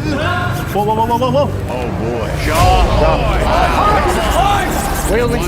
again. Whoa. Oh boy. Jong. Whaley.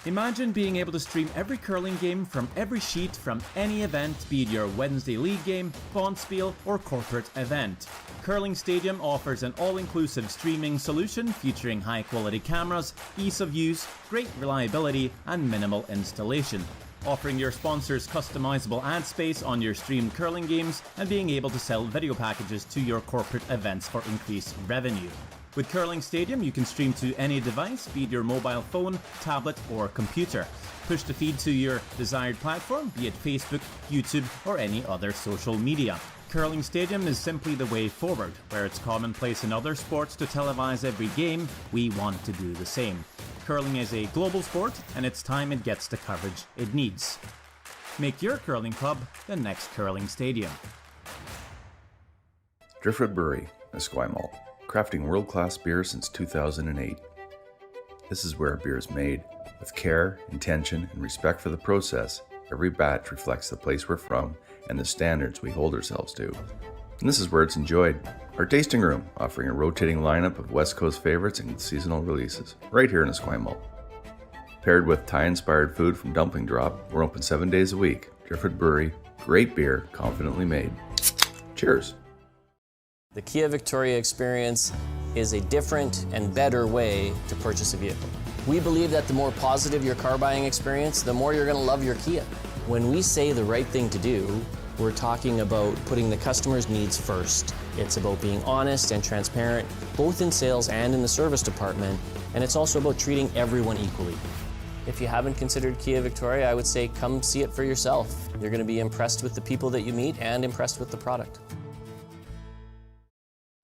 Imagine being able to stream every curling game from every sheet from any event, be it your Wednesday league game, bonspiel, or corporate event. Curling Stadium offers an all-inclusive streaming solution featuring high-quality cameras, ease of use, great reliability, and minimal installation. Offering your sponsors customizable ad space on your streamed curling games and being able to sell video packages to your corporate events for increased revenue. With Curling Stadium, you can stream to any device, be it your mobile phone, tablet, or computer. Push the feed to your desired platform, be it Facebook, YouTube, or any other social media. Curling Stadium is simply the way forward. Where it's commonplace in other sports to televise every game, we want to do the same. Curling is a global sport, and it's time it gets the coverage it needs. Make your curling club the next Curling Stadium. Driftwood Brewery, Esquimalt, crafting world-class beer since 2008. This is where beer is made. With care, intention, and respect for the process, every batch reflects the place we're from and the standards we hold ourselves to. And this is where it's enjoyed. Our tasting room, offering a rotating lineup of West Coast favorites and seasonal releases, right here in Esquimalt. Paired with Thai-inspired food from Dumpling Drop, we're open 7 days a week. Driftwood Brewery, great beer, confidently made. Cheers. The Kia Victoria experience is a different and better way to purchase a vehicle. We believe that the more positive your car buying experience, the more you're going to love your Kia. When we say the right thing to do, we're talking about putting the customer's needs first. It's about being honest and transparent, both in sales and in the service department, and it's also about treating everyone equally. If you haven't considered Kia Victoria, I would say come see it for yourself. You're going to be impressed with the people that you meet and impressed with the product.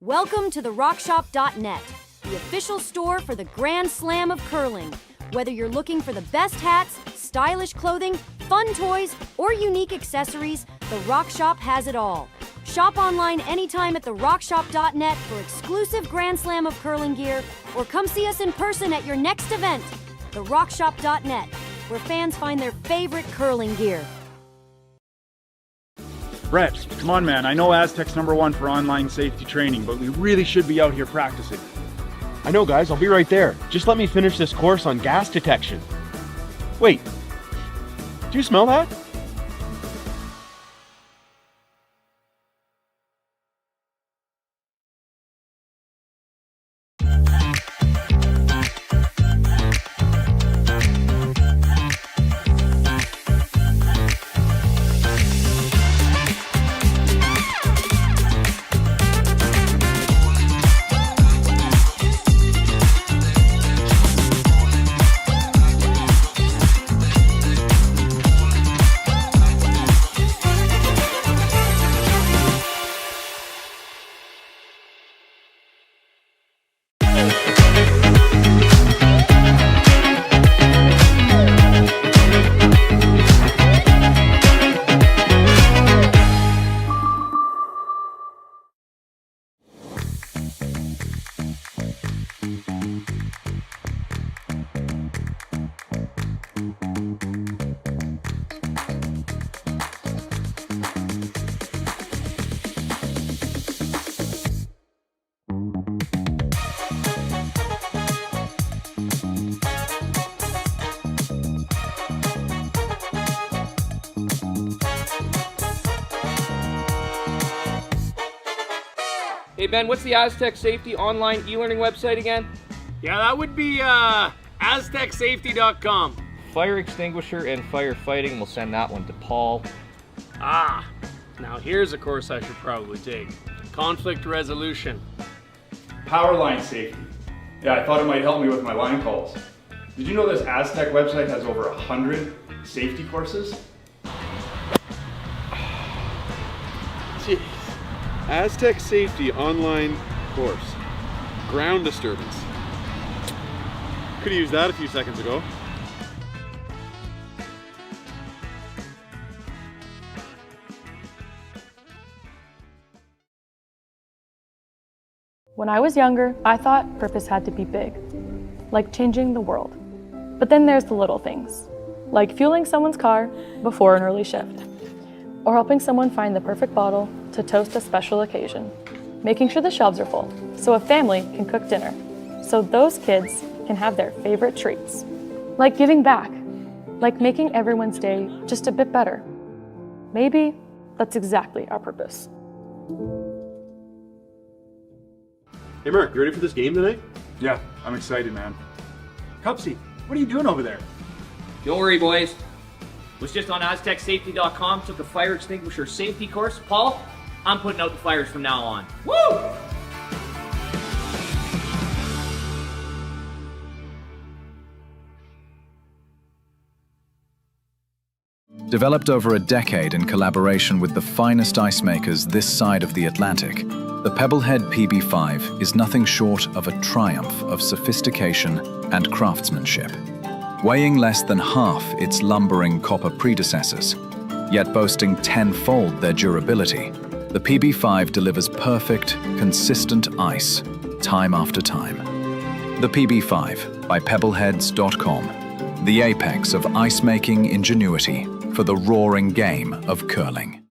Welcome to the RockShop.net, the official store for the Grand Slam of curling. Whether you're looking for the best hats, stylish clothing, fun toys, or unique accessories, the Rock Shop has it all. Shop online anytime at therockshop.net for exclusive Grand Slam of curling gear, or come see us in person at your next event. TheRockShop.net, where fans find their favorite curling gear. Brett, come on, man. I know Aztec's #1 for online safety training, but we really should be out here practicing. I know, guys. I'll be right there. Just let me finish this course on gas detection. Wait. Do you smell that? Hey Ben, what's the Aztec Safety online e-learning website again? Yeah, that would be aztecsafety.com. Fire extinguisher and firefighting, we'll send that one to Paul. Ah, now here's a course I should probably take. Conflict resolution. Power line safety. Yeah, I thought it might help me with my line calls. Did you know this Aztec website has over 100 safety courses? Jeez. Aztec Safety online course. Ground disturbance. Could have used that a few seconds ago. When I was younger, I thought purpose had to be big, like changing the world. But then there's the little things, like fueling someone's car before an early shift, or helping someone find the perfect bottle to toast a special occasion, making sure the shelves are full so a family can cook dinner, so those kids can have their favorite treats. Like giving back, like making everyone's day just a bit better. Maybe that's exactly our purpose. Hey Mark, you ready for this game tonight? Yeah, I'm excited, man. Cupsy, what are you doing over there? Don't worry, boys. Was just on aztecsafety.com, took a fire extinguisher safety course. Paul, I'm putting out the fires from now on. Woo! Developed over a decade in collaboration with the finest ice makers this side of the Atlantic, the Pebblehead PB5 is nothing short of a triumph of sophistication and craftsmanship. Weighing less than half its lumbering copper predecessors, yet boasting tenfold their durability, the PB5 delivers perfect, consistent ice, time after time. The PB5 by Pebbleheads.com, the apex of ice-making ingenuity for the roaring game of curling.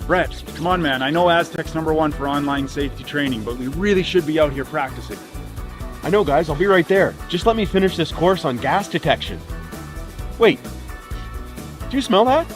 Brett, come on, man. I know Aztec's #1 for online safety training, but we really should be out here practicing. I know, guys. I'll be right there. Just let me finish this course on gas detection. Wait, do you smell that?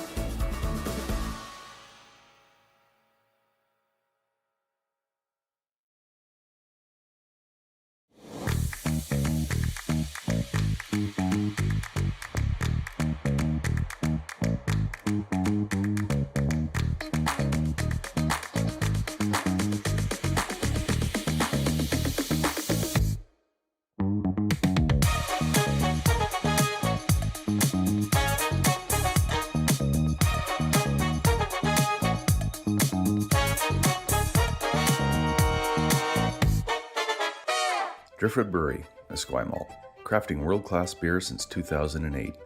Driftwood Brewery, Esquimalt, crafting world-class beer since 2008.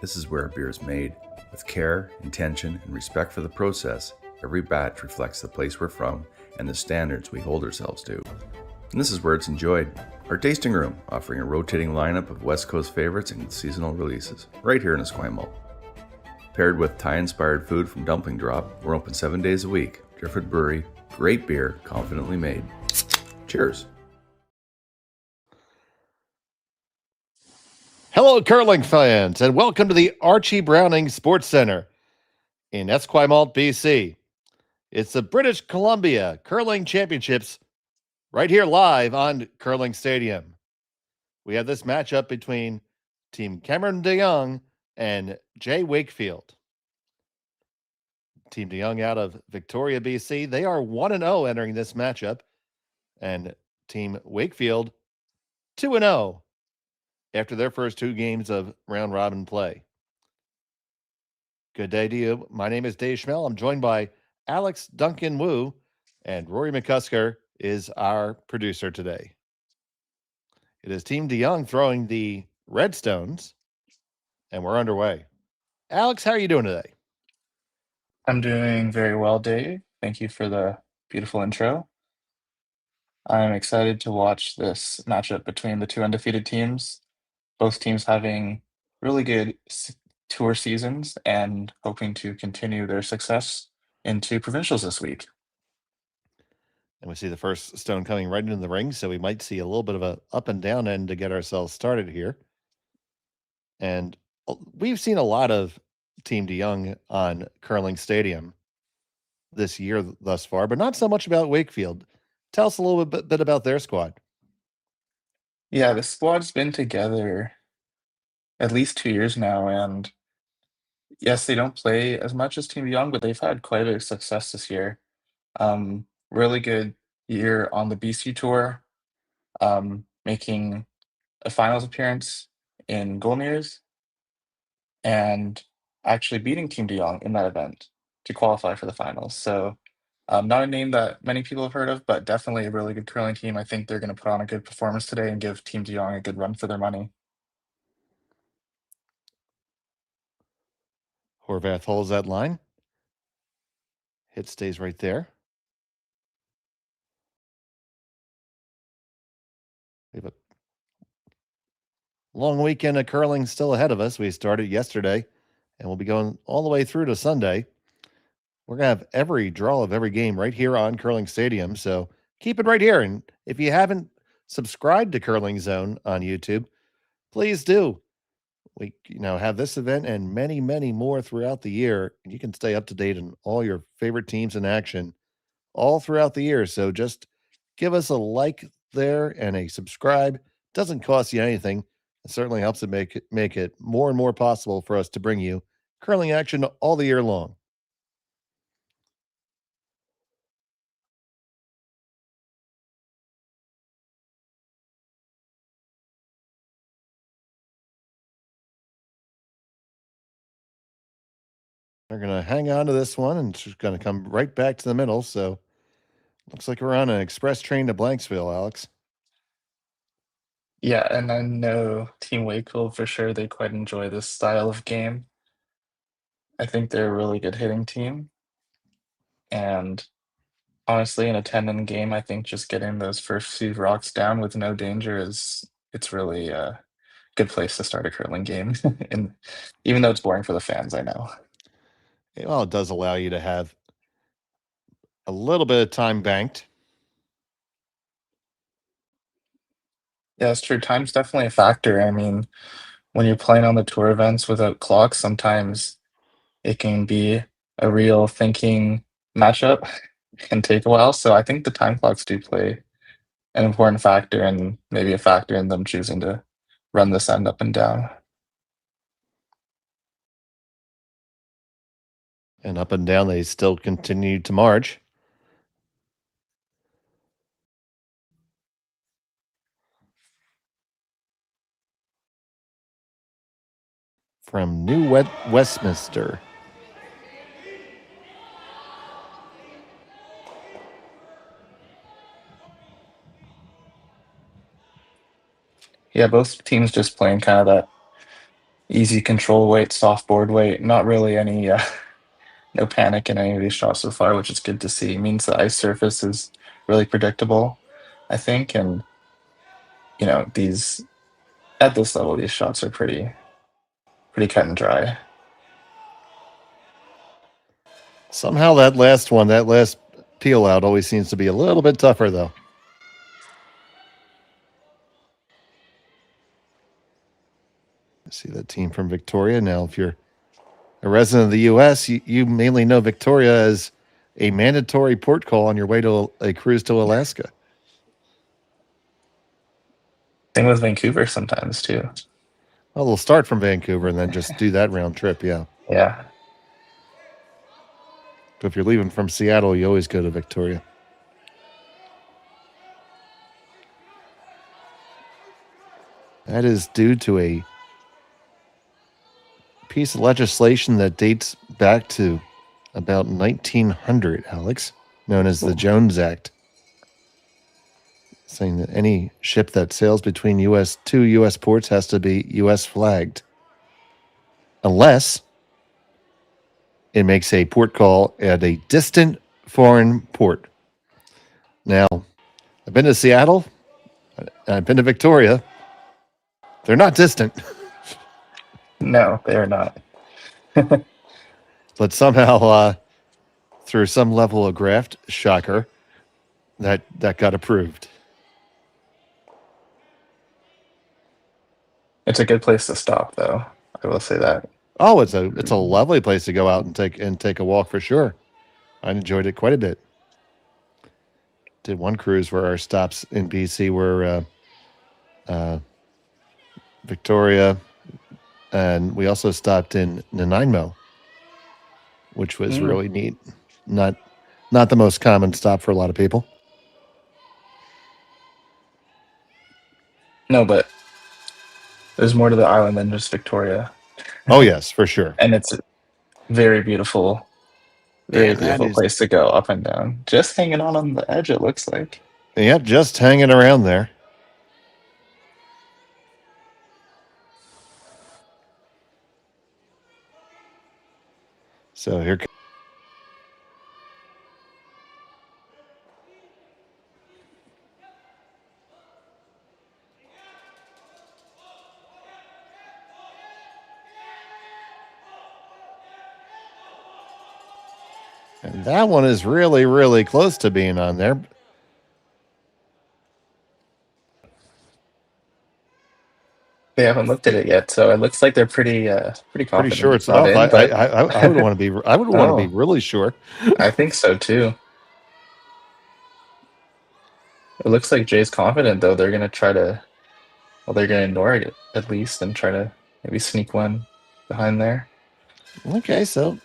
This is where beer is made. With care, intention, and respect for the process, every batch reflects the place we're from and the standards we hold ourselves to. And this is where it's enjoyed. Our tasting room, offering a rotating lineup of West Coast favorites and seasonal releases, right here in Esquimalt. Paired with Thai-inspired food from Dumpling Drop, we're open 7 days a week. Driftwood Brewery, great beer, confidently made. Cheers. Hello, curling fans, and welcome to the Archie Browning Sports Center in Esquimalt, BC. It's the British Columbia Curling Championships right here live on Curling Stadium. We have this matchup between Team Cameron de Jong and Jay Wakefield. Team de Jong out of Victoria, BC. They are 1-0 entering this matchup, and Team Wakefield 2-0. After their first 2 games of round-robin play. Good day to you. My name is Dave Schmel. I'm joined by Alex Duncan Wu, and Rory McCusker is our producer today. It is Team de Jong throwing the Redstones, and we're underway. Alex, how are you doing today? I'm doing very well, Dave. Thank you for the beautiful intro. I'm excited to watch this matchup between the 2 undefeated teams. Both teams having really good tour seasons and hoping to continue their success into provincials this week. And we see the first stone coming right into the ring, so we might see a little bit of a up and down end to get ourselves started here. And we've seen a lot of Team de Jong on Curling Stadium this year thus far, but not so much about Wakefield. Tell us a little bit about their squad. Yeah, the squad's been together at least 2 years now, and yes, they don't play as much as Team de Jong, but they've had quite a bit of success this year. Really good year on the BC tour, making a finals appearance in Golniers, and actually beating Team de Jong in that event to qualify for the finals. So, not a name that many people have heard of, but definitely a really good curling team. I think they're going to put on a good performance today and give Team de Jong a good run for their money. Horvath holds that line. Hit stays right there. We have a long weekend of curling still ahead of us. We started yesterday, and we'll be going all the way through to Sunday. We're going to have every draw of every game right here on Curling Stadium, so keep it right here. And if you haven't subscribed to Curling Zone on YouTube, please do. We have this event and many, many more throughout the year. And you can stay up to date on all your favorite teams in action all throughout the year. So just give us a like there and a subscribe. Doesn't cost you anything. It certainly helps to make it more and more possible for us to bring you curling action all the year long. They're going to hang on to this one, and it's going to come right back to the middle. So looks like we're on an express train to Blanksville, Alex. Yeah, and I know Team Wakefield for sure, they quite enjoy this style of game. I think they're a really good hitting team. And honestly, in a 10-in game, I think just getting those first few rocks down with no danger it's really a good place to start a curling game. And even though it's boring for the fans, I know. Well, it does allow you to have A little bit of time banked. Yeah, it's true. Time's definitely a factor. I mean, when you're playing on the tour events without clocks, sometimes it can be a real thinking matchup. It can take a while. So I think the time clocks do play an important factor and maybe a factor in them choosing to run this end up and down. And up and down, they still continue to march. From New Westminster. Yeah, both teams just playing kind of that easy control weight, soft board weight. Not really any no panic in any of these shots so far, which is good to see. It means the ice surface is really predictable, I think, and these at this level, these shots are pretty cut and dry. Somehow that last peel out always seems to be a little bit tougher, though. See that team from Victoria. Now, if you're a resident of the U.S., you mainly know Victoria as a mandatory port call on your way to a cruise to Alaska. Same with Vancouver sometimes, too. Well, they'll start from Vancouver and then just do that round trip, yeah. Yeah. But if you're leaving from Seattle, you always go to Victoria. That is due to a piece of legislation that dates back to about 1900, Alex, known as the Jones Act, saying that any ship that sails between two U.S. ports has to be U.S. flagged, unless it makes a port call at a distant foreign port. Now, I've been to Seattle, I've been to Victoria. They're not distant. No, they are not. But somehow, through some level of graft, shocker, that got approved. It's a good place to stop, though. I will say that. Oh, it's a lovely place to go out and take a walk for sure. I enjoyed it quite a bit. Did one cruise where our stops in BC were Victoria, and we also stopped in Nanaimo, which was really neat. Not the most common stop for a lot of people. No, but there's more to the island than just Victoria. Oh, yes, for sure. And it's a very beautiful, place to go up and down. Just hanging on the edge, it looks like. Yep, just hanging around there. So here. And that one is really, really close to being on there. They haven't looked at it yet, so it looks like they're pretty confident. Pretty sure it's off. I would want to be. I would want to be really sure. I think so too. It looks like Jay's confident, though. They're gonna try to. Well, they're gonna ignore it at least and try to maybe sneak one behind there. Okay, so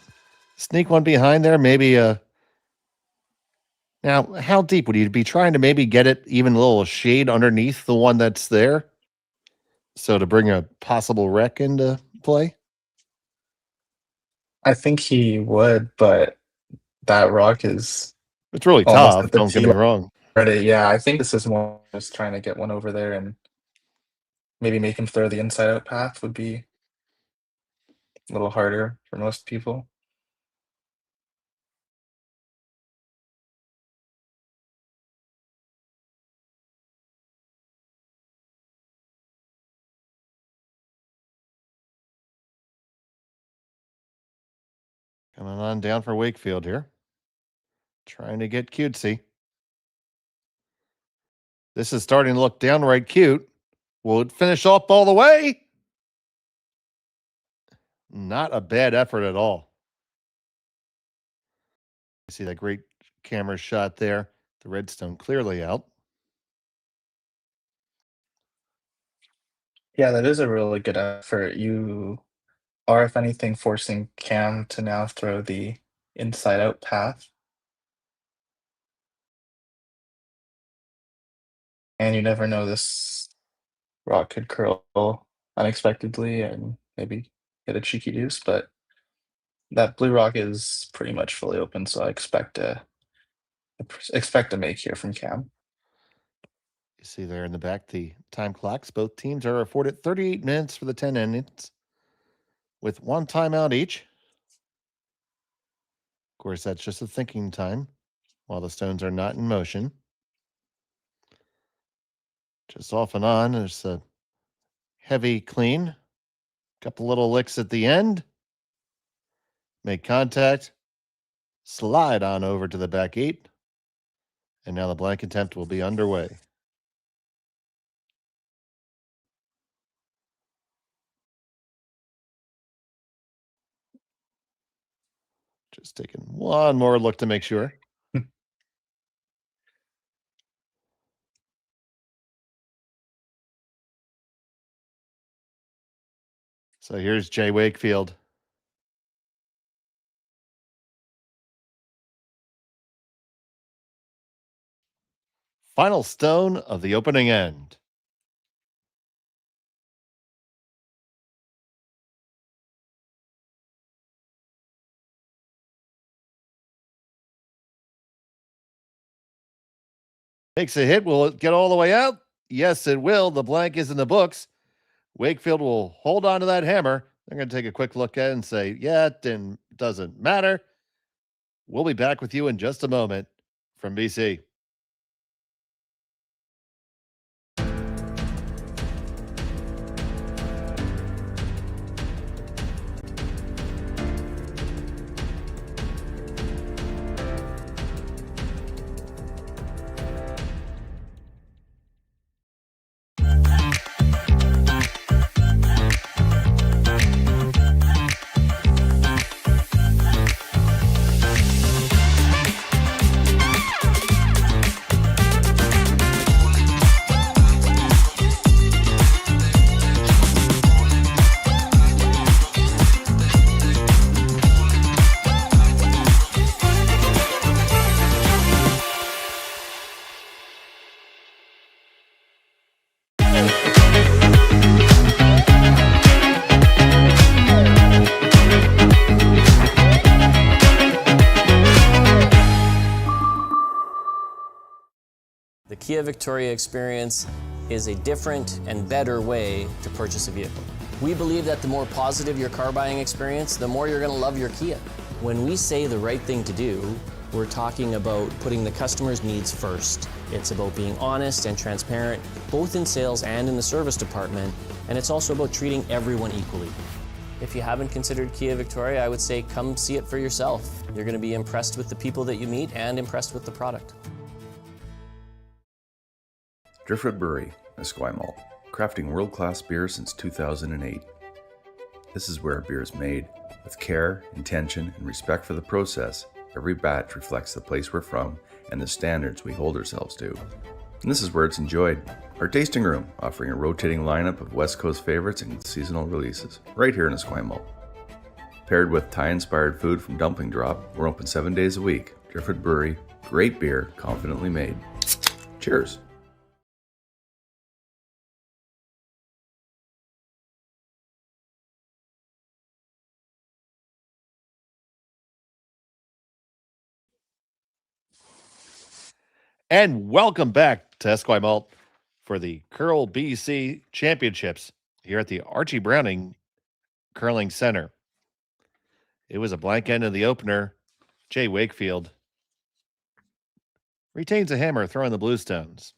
sneak one behind there, maybe. Now, how deep would you be trying to maybe get it even a little shade underneath the one that's there? So to bring a possible wreck into play? I think he would, but that rock is. It's really tough, don't get me wrong. Yeah, I think this is more just trying to get one over there and maybe make him throw the inside out path would be a little harder for most people. Coming on down for Wakefield here. Trying to get cutesy. This is starting to look downright cute. Will it finish off all the way? Not a bad effort at all. You see that great camera shot there. The redstone clearly out. Yeah, that is a really good effort. You are, if anything, forcing Cam to now throw the inside out path. And you never know, this rock could curl unexpectedly and maybe get a cheeky deuce, but that blue rock is pretty much fully open, so I expect a make here from Cam. You see there in the back the time clocks. Both teams are afforded 38 minutes for the 10 innings with one timeout each. Of course, that's just a thinking time while the stones are not in motion. Just off and on, there's a heavy clean. Couple little licks at the end. Make contact. Slide on over to the back 8. And now the blank attempt will be underway. Just taking one more look to make sure. So here's Jay Wakefield. Final stone of the opening end. Makes a hit. Will it get all the way out? Yes, it will. The blank is in the books. Wakefield will hold on to that hammer. They're going to take a quick look at it and say, yeah, it doesn't matter. We'll be back with you in just a moment from BC. The Kia Victoria experience is a different and better way to purchase a vehicle. We believe that the more positive your car buying experience, the more you're going to love your Kia. When we say the right thing to do, we're talking about putting the customer's needs first. It's about being honest and transparent, both in sales and in the service department, and it's also about treating everyone equally. If you haven't considered Kia Victoria, I would say come see it for yourself. You're going to be impressed with the people that you meet and impressed with the product. Driftwood Brewery, Esquimalt, crafting world-class beer since 2008. This is where beer is made. With care, intention, and respect for the process, every batch reflects the place we're from and the standards we hold ourselves to. And this is where it's enjoyed. Our tasting room, offering a rotating lineup of West Coast favorites and seasonal releases, right here in Esquimalt. Paired with Thai-inspired food from Dumpling Drop, we're open 7 days a week. Driftwood Brewery, great beer, confidently made. Cheers. And welcome back to Esquimalt for the Curl BC Championships here at the Archie Browning Curling Center. It was a blank end of the opener. Jay Wakefield retains a hammer throwing the Bluestones.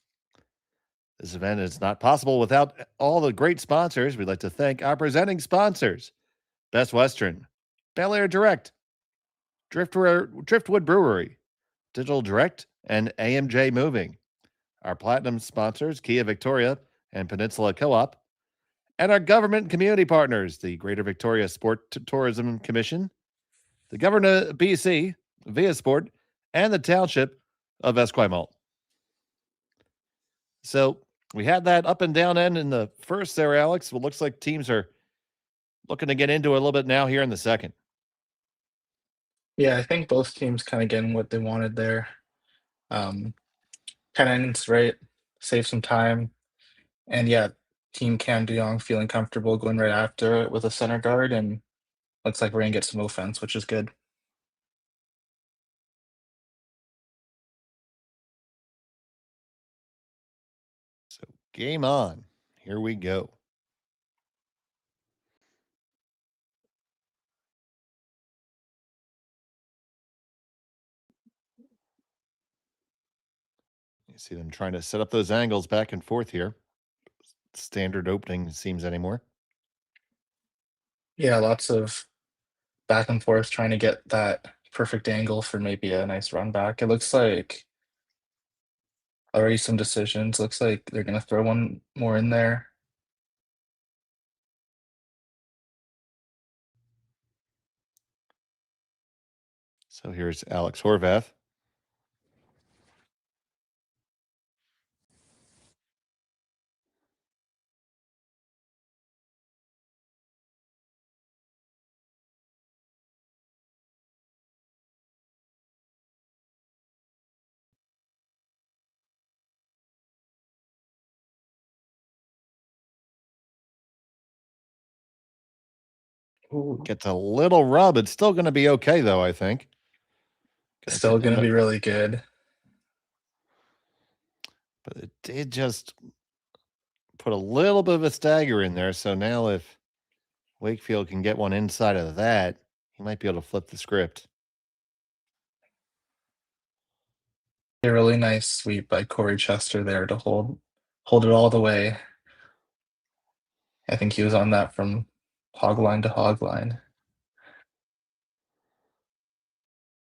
This event is not possible without all the great sponsors. We'd like to thank our presenting sponsors: Best Western, Bel Air Direct, Driftwood Brewery, Digital Direct, and AMJ Moving. Our platinum sponsors, Kia Victoria and Peninsula Co-op. And our government and community partners, the Greater Victoria Sport Tourism Commission, the Governor of BC, Via Sport, and the Township of Esquimalt. So we had that up and down end in the first there, Alex. Well, looks like teams are looking to get into it a little bit now here in the second. Yeah, I think both teams kind of getting what they wanted there. Pennants, right? Save some time. And yeah, Team Cam Jong feeling comfortable going right after it with a center guard, and looks like we're gonna get some offense, which is good. So game on. Here we go. You see them trying to set up those angles back and forth here. Standard opening seems anymore. Yeah, lots of back and forth trying to get that perfect angle for maybe a nice run back. It looks like already some decisions. Looks like they're gonna throw one more in there. So here's Alex Horvath. Ooh. Gets a little rub. It's still going to be okay, though, I think. Still gonna be really good. But it did just put a little bit of a stagger in there. So now if Wakefield can get one inside of that, he might be able to flip the script. A really nice sweep by Corey Chester there to hold it all the way. I think he was on that from hog line to hog line.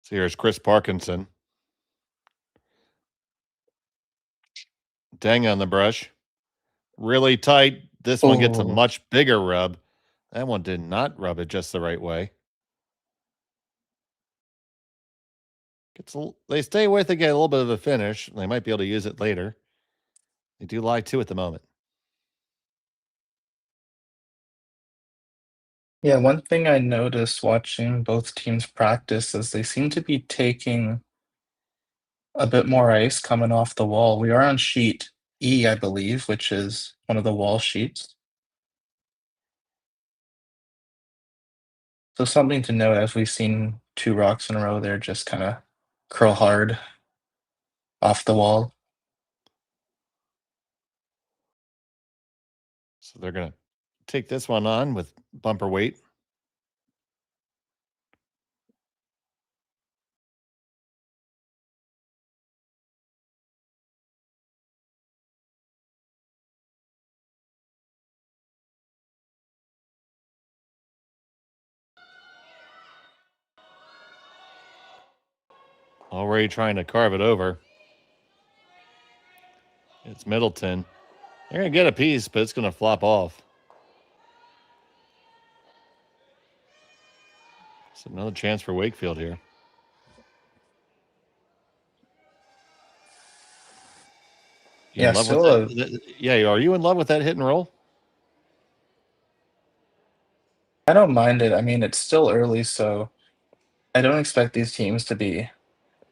So here's Chris Parkinson. Dang on the brush. Really tight. This one gets a much bigger rub. That one did not rub it just the right way. They stay with it, get a little bit of a finish. They might be able to use it later. They do lie to at the moment. Yeah, one thing I noticed watching both teams practice is they seem to be taking a bit more ice coming off the wall. We are on sheet E, I believe, which is one of the wall sheets. So something to note, as we've seen 2 rocks in a row there just kind of curl hard off the wall. So they're going to take this one on with bumper weight. Already trying to carve it over. It's Middleton. They're going to get a piece, but it's going to flop off. It's another chance for Wakefield here. Yeah, still yeah, are you in love with that hit and roll? I don't mind it. I mean, it's still early, so I don't expect these teams to be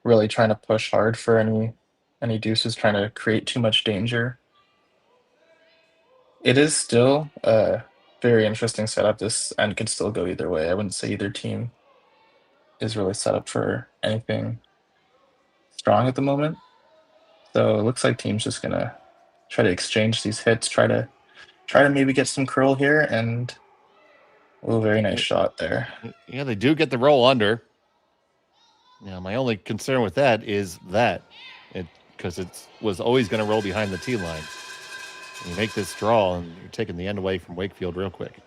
really trying to push hard for any deuces, trying to create too much danger. It is still a very interesting setup. This end could still go either way. I wouldn't say either team is really set up for anything strong at the moment. So it looks like team's just gonna try to exchange these hits, try to maybe get some curl here, and very nice shot there. Yeah, they do get the roll under. Now, my only concern with that is because it was always going to roll behind the tee line. You make this draw, and you're taking the end away from Wakefield real quick.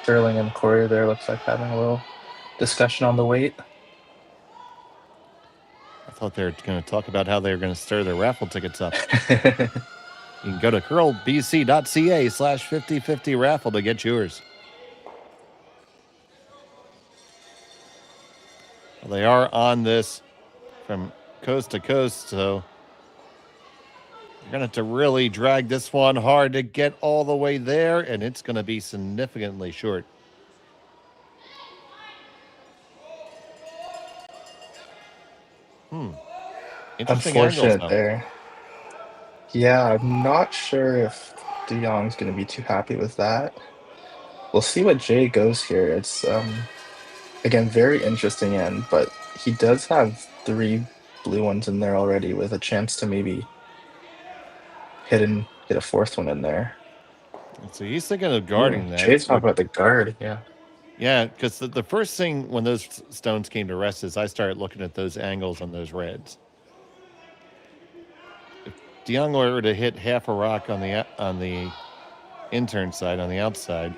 Sterling and Corey there looks like having a little discussion on the weight. I thought they were going to talk about how they were going to stir their raffle tickets up. You can go to curlbc.ca/5050 raffle to get yours. Well, they are on this from coast to coast, so you're going to have to really drag this one hard to get all the way there, and it's going to be significantly short. Interesting Unfortunate angles, there. Yeah, I'm not sure if De Jong's going to be too happy with that. We'll see what Jay goes here. It's again very interesting end, but he does have 3 blue ones in there already with a chance to maybe hit a 4th one in there. So he's thinking of guarding that. Jay's talking about the guard, yeah. Yeah, because the first thing when those stones came to rest is I started looking at those angles on those reds. If De Jong were to hit half a rock on the intern side, on the outside,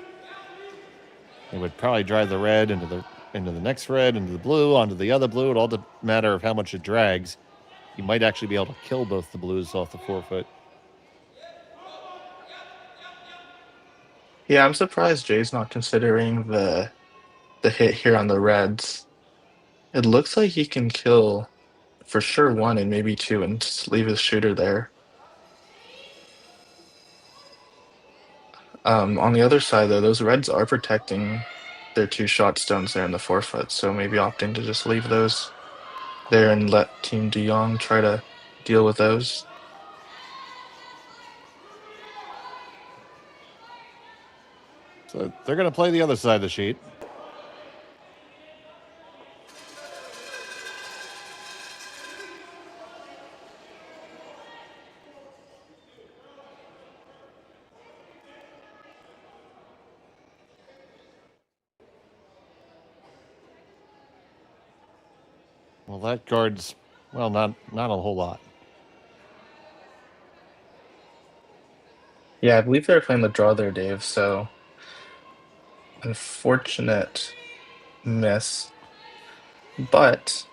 it would probably drive the red into the next red, into the blue, onto the other blue. It all matter of how much it drags. You might actually be able to kill both the blues off the 4-foot. Yeah, I'm surprised Jay's not considering the hit here on the reds. It looks like he can kill for sure 1 and maybe 2 and just leave his shooter there. On the other side, though, those reds are protecting their 2 shot stones there in the 4-foot, so maybe opting to just leave those there and let Team De Jong try to deal with those. So they're going to play the other side of the sheet. Well, that guards, well, not a whole lot. Yeah, I believe they're playing the draw there, Dave, so unfortunate miss. But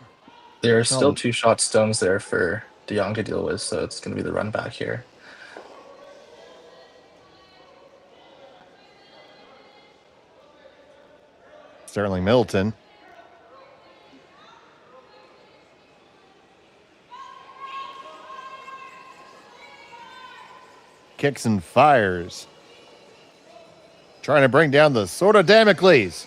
there are still 2 shot stones there for De Jong to deal with, so it's going to be the run back here. Sterling Middleton. Kicks and fires. Trying to bring down the sword of Damocles.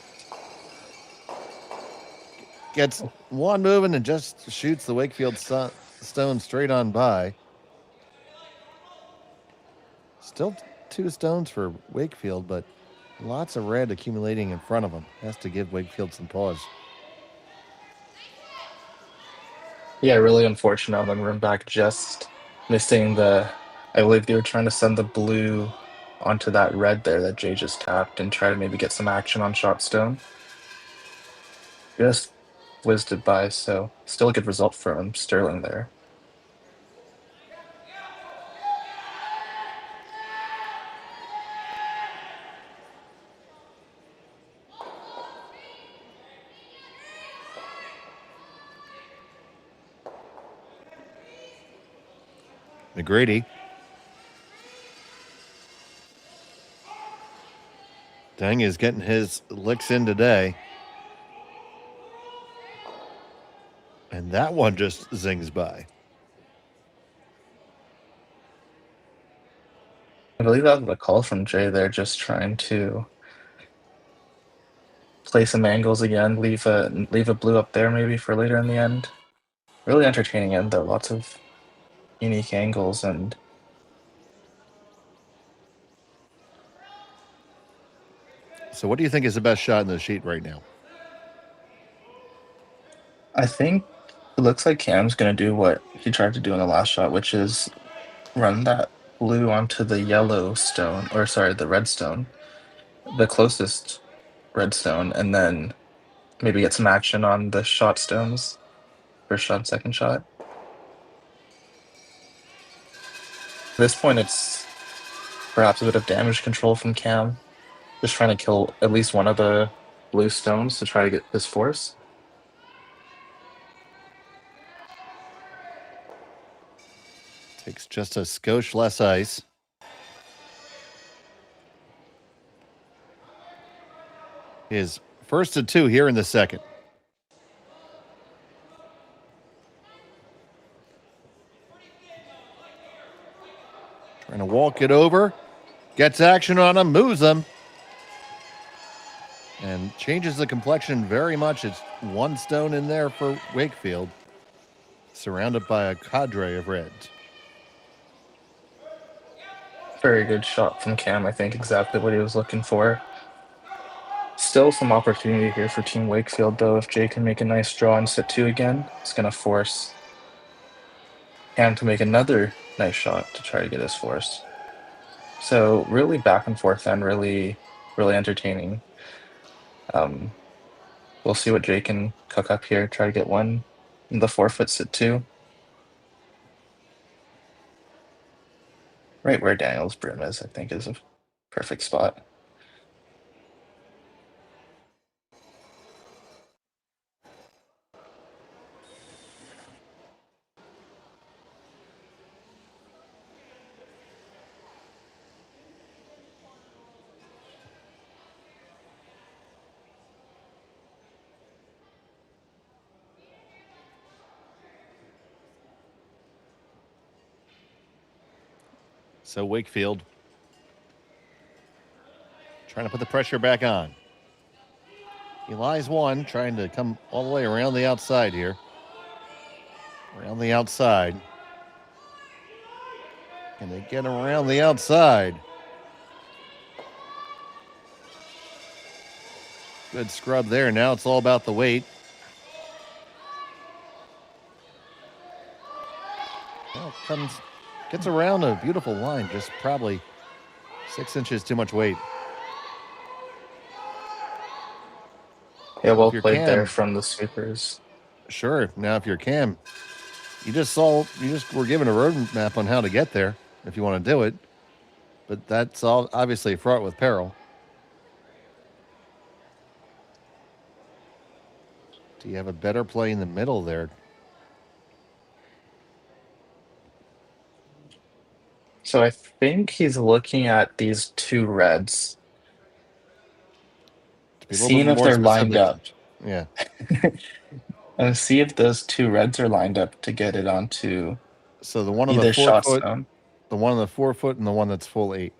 Gets one moving and just shoots the Wakefield stone straight on by. Still 2 stones for Wakefield, but lots of red accumulating in front of him. Has to give Wakefield some pause. Yeah, really unfortunate on the run back, just missing I believe they were trying to send the blue onto that red there that Jay just tapped and try to maybe get some action on shot stone. Just whizzed it by, so still a good result from Sterling there. McGrady. Dang is getting his licks in today. And that one just zings by. I believe that was a call from Jay there, just trying to play some angles again, leave a blue up there maybe for later in the end. Really entertaining end though, lots of unique angles and So what do you think is the best shot in the sheet right now? I think it looks like Cam's going to do what he tried to do in the last shot, which is run that blue onto the yellow stone, or sorry, the red stone, the closest red stone, and then maybe get some action on the shot stones, first shot, second shot. At this point, it's perhaps a bit of damage control from Cam. Just trying to kill at least one of the blue stones to try to get this force. Takes just a skosh less ice. His first of 2 here in the second. Trying to walk it over. Gets action on him, moves him. And changes the complexion very much. It's 1 stone in there for Wakefield, surrounded by a cadre of reds. Very good shot from Cam. I think exactly what he was looking for. Still some opportunity here for Team Wakefield, though. If Jay can make a nice draw in set 2 again, it's going to force Cam to make another nice shot to try to get his force. So really back and forth and really entertaining. We'll see what Jay can cook up here. Try to get one in the 4-foot set 2. Right where Daniel's broom is, I think, is a perfect spot. So Wakefield trying to put the pressure back on. He lies 1, trying to come all the way around the outside here. Around the outside. Can they get around the outside? Good scrub there. Now it's all about the weight. Well, gets around a beautiful line, just probably 6 inches too much weight. Yeah, well played there from the sweepers. Sure. Now, if you're Cam, you just were given a roadmap on how to get there if you want to do it. But that's all obviously fraught with peril. Do you have a better play in the middle there? So I think he's looking at these 2 reds. Seeing if they're lined up. Yeah. And see if those 2 reds are lined up to get it onto so the one on the 4 foot, the one on the 4 foot, and the one that's full 8.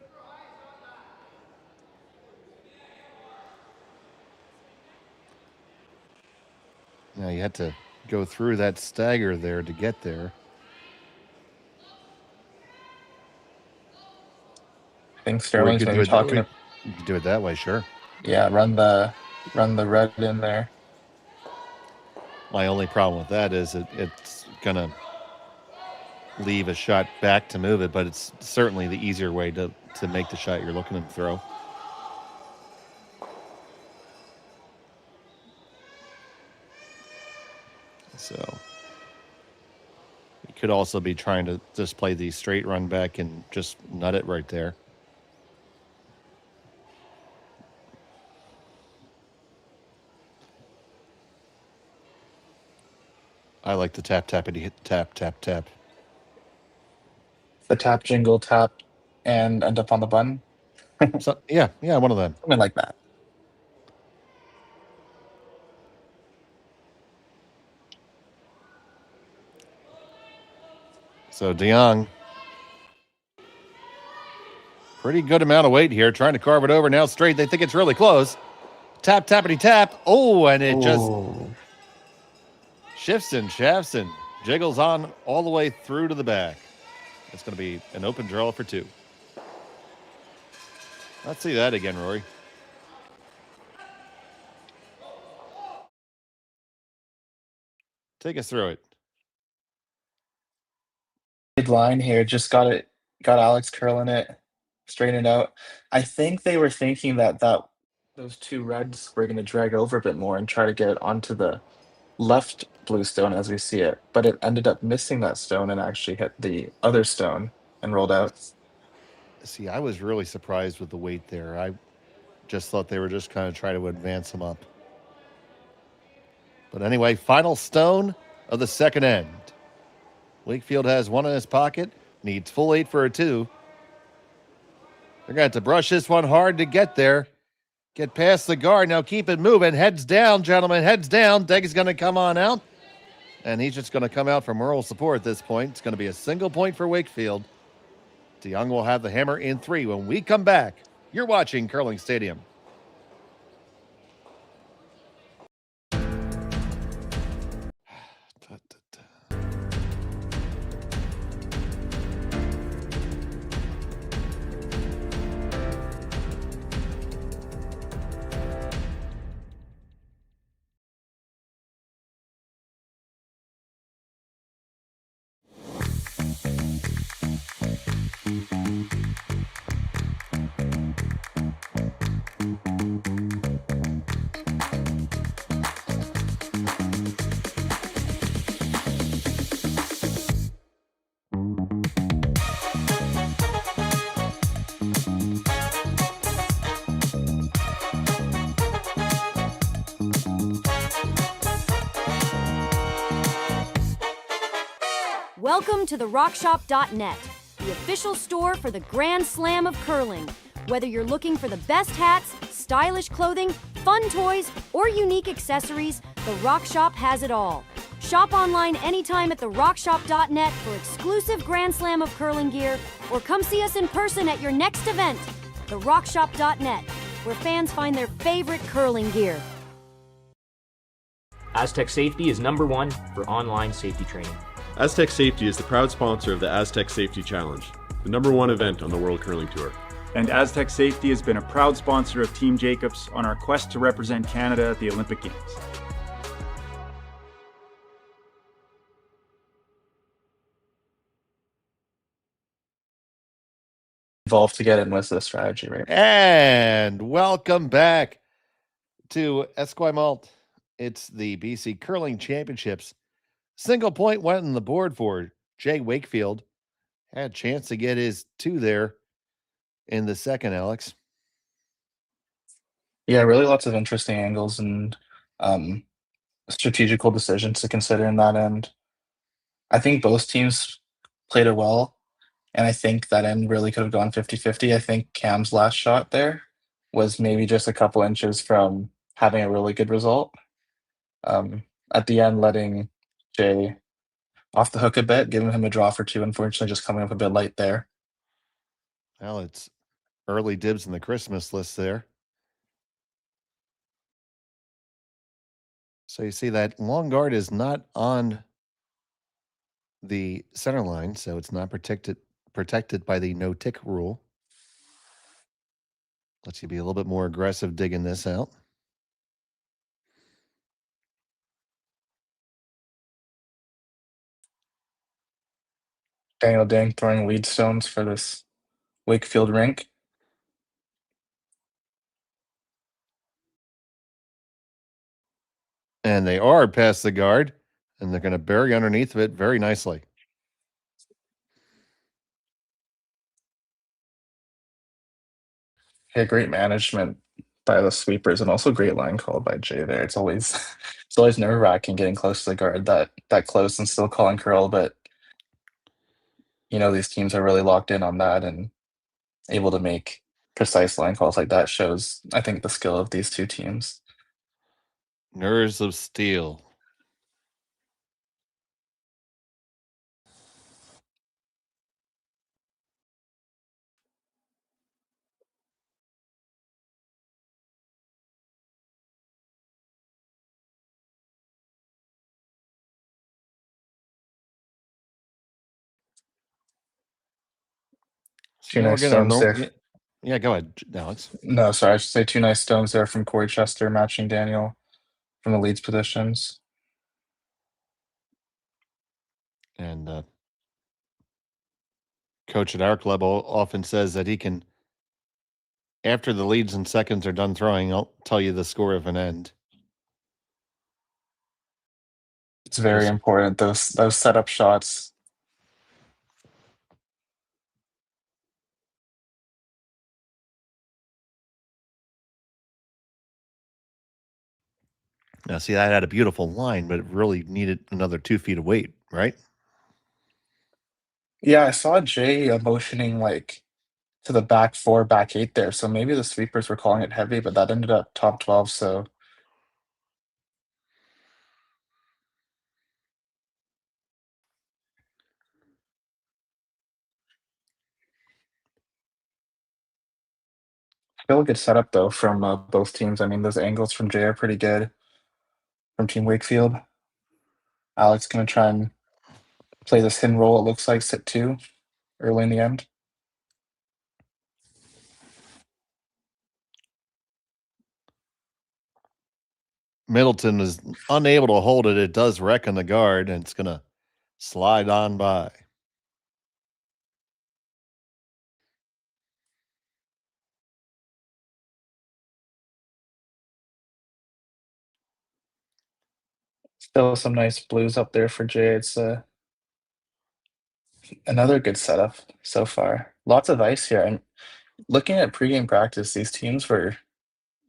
Now you had to go through that stagger there to get there. I think Sterling's maybe talking. You could do it that way, sure. Yeah, run the red in there. My only problem with that is it's gonna leave a shot back to move it, but it's certainly the easier way to make the shot you're looking to throw. So you could also be trying to just play the straight run back and just nut it right there. I like the tap, tappity, tap, tap, tap. The tap, jingle, tap, and end up on the button. So, yeah, one of them. Something like that. So Jong, pretty good amount of weight here, trying to carve it over now straight. They think it's really close. Tap, tappity, tap. Oh, and it just shifts and shafts and jiggles on all the way through to the back. It's going to be an open draw for 2. Let's see that again, Rory. Take us through it. Line here, just got Alex curling it, straighten it out. I think they were thinking that those 2 reds were going to drag over a bit more and try to get it onto the left blue stone as we see it, but it ended up missing that stone and actually hit the other stone and rolled out. See, I was really surprised with the weight there. Just thought they were just kind of trying to advance him up. But anyway, final stone of the second end. Wakefield has one in his pocket. Needs full 8 for a 2. They're going to have to brush this one hard to get there. Get past the guard. Now keep it moving. Heads down, gentlemen. Heads down. Deg is going to come on out. And he's just going to come out for moral support at this point. It's going to be a single point for Wakefield. DeYoung will have the hammer in 3 when we come back. You're watching Curling Stadium. Welcome to the RockShop.net, the official store for the Grand Slam of curling. Whether you're looking for the best hats, stylish clothing, fun toys, or unique accessories, the Rock Shop has it all. Shop online anytime at the RockShop.net for exclusive Grand Slam of curling gear, or come see us in person at your next event. The RockShop.net, where fans find their favorite curling gear. Aztec Safety is #1 for online safety training. Aztec Safety is the proud sponsor of the Aztec Safety Challenge, the #1 event on the World Curling Tour. And Aztec Safety has been a proud sponsor of Team Jacobs on our quest to represent Canada at the Olympic Games. Involved to get in with this strategy, right? And welcome back to Esquimalt. It's the BC Curling Championships. Single point went on the board for Jay Wakefield. Had a chance to get his 2 there in the second, Alex. Yeah, really lots of interesting angles and strategical decisions to consider in that end. I think both teams played it well, and I think that end really could have gone 50-50. I think Cam's last shot there was maybe just a couple inches from having a really good result. At the end, letting Jay off the hook a bit, giving him a draw for 2, unfortunately just coming up a bit light there. Well, it's early dibs in the Christmas list there. So you see that long guard is not on the center line, so it's not protected by the no tick rule. Lets you be a little bit more aggressive digging this out. Daniel Dang throwing lead stones for this Wakefield rink. And they are past the guard, and they're going to bury underneath of it very nicely. Yeah, great management by the sweepers, and also great line call by Jay there. It's always nerve-wracking getting close to the guard that close and still calling curl, but these teams are really locked in on that and able to make precise line calls like that. Shows, I think, the skill of these two teams. Nerves of steel. Two nice stones there. Yeah, go ahead, Alex. No, sorry, I should say 2 nice stones there from Corey Chester, matching Daniel from the leads positions. And coach at our club often says that he can, after the leads and seconds are done throwing, I'll tell you the score of an end. It's very important, those setup shots. Now, see, that had a beautiful line, but it really needed another 2 feet of weight, right? Yeah, I saw Jay motioning like to the back four, back eight there. So maybe the sweepers were calling it heavy, but that ended up top 12. So still a good setup though from both teams. I mean, those angles from Jay are pretty good from Team Wakefield. Alex gonna try and play this hidden roll. It looks like sit two early in the end. Middleton is unable to hold it. It does wreck on the guard, and it's going to slide on by. Still some nice blues up there for Jay. It's another good setup so far. Lots of ice here. And looking at pregame practice, these teams were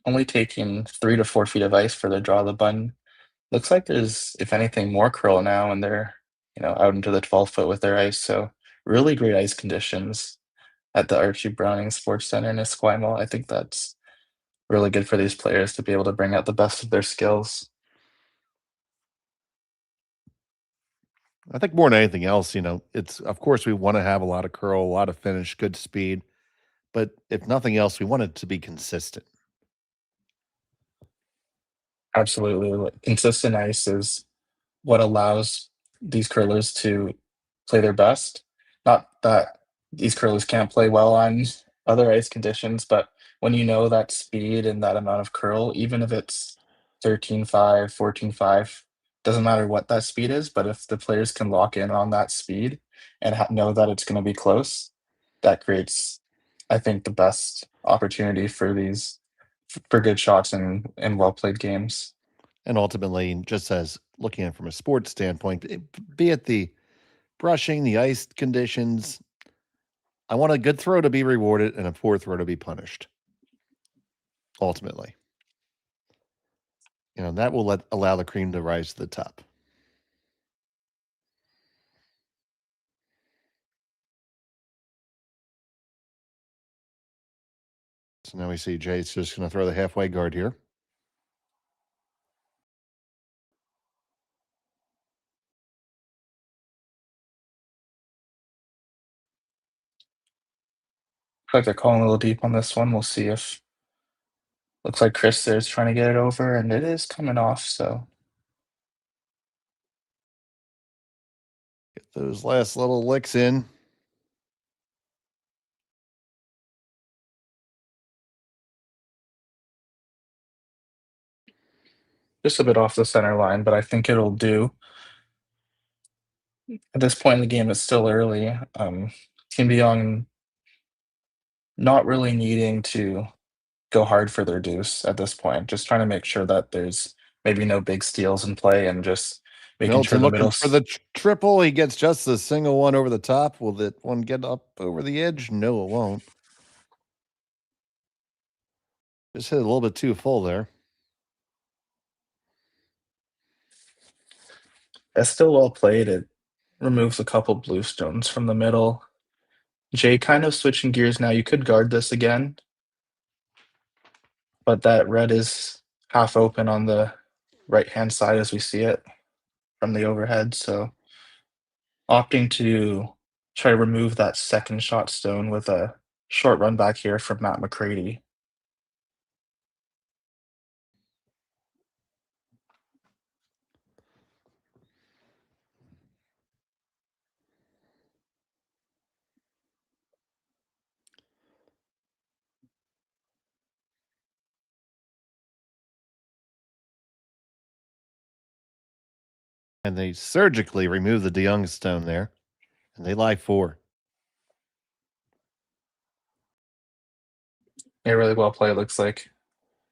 only taking 3 to 4 feet of ice for the draw of the button. Looks like there's, if anything, more curl now, and they're out into the 12 foot with their ice. So really great ice conditions at the Archie Browning Sports Center in Esquimalt. I think that's really good for these players to be able to bring out the best of their skills. I think more than anything else, it's, of course, we want to have a lot of curl, a lot of finish, good speed. But if nothing else, we want it to be consistent. Absolutely. Consistent ice is what allows these curlers to play their best. Not that these curlers can't play well on other ice conditions, but when you know that speed and that amount of curl, even if it's 13.5, 14.5, doesn't matter what that speed is, but if the players can lock in on that speed and know that it's going to be close, that creates, I think, the best opportunity for good shots and well played games. And ultimately, just as looking at it from a sports standpoint, be it the brushing, the ice conditions, I want a good throw to be rewarded and a poor throw to be punished. Ultimately, that will allow the cream to rise to the top. So now we see Jay's just going to throw the halfway guard here. Looks like they're calling a little deep on this one. We'll see if looks like Chris there's trying to get it over, and it is coming off. So Get those last little licks in. just a bit off the center line, but I think it'll do. At this point in the game, it's still early. Team Beyond not really needing to go hard for their deuce at this point. Just trying to make sure that there's maybe no big steals in play and just making sure Middleton the looking middle. for the triple. He gets just the single one over the top. Will that one get up over the edge? No, it won't. Just hit a little bit too full there. That's still well played. It removes a couple bluestones from the middle. Jay kind of switching gears now. You could guard this again, but that red is half open on the right-hand side as we see it from the overhead. So opting to try to remove that second shot stone with a short run back here from Matt McCready. And they surgically remove the DeYoung stone there. And they lie 4. Yeah, really well played. Looks like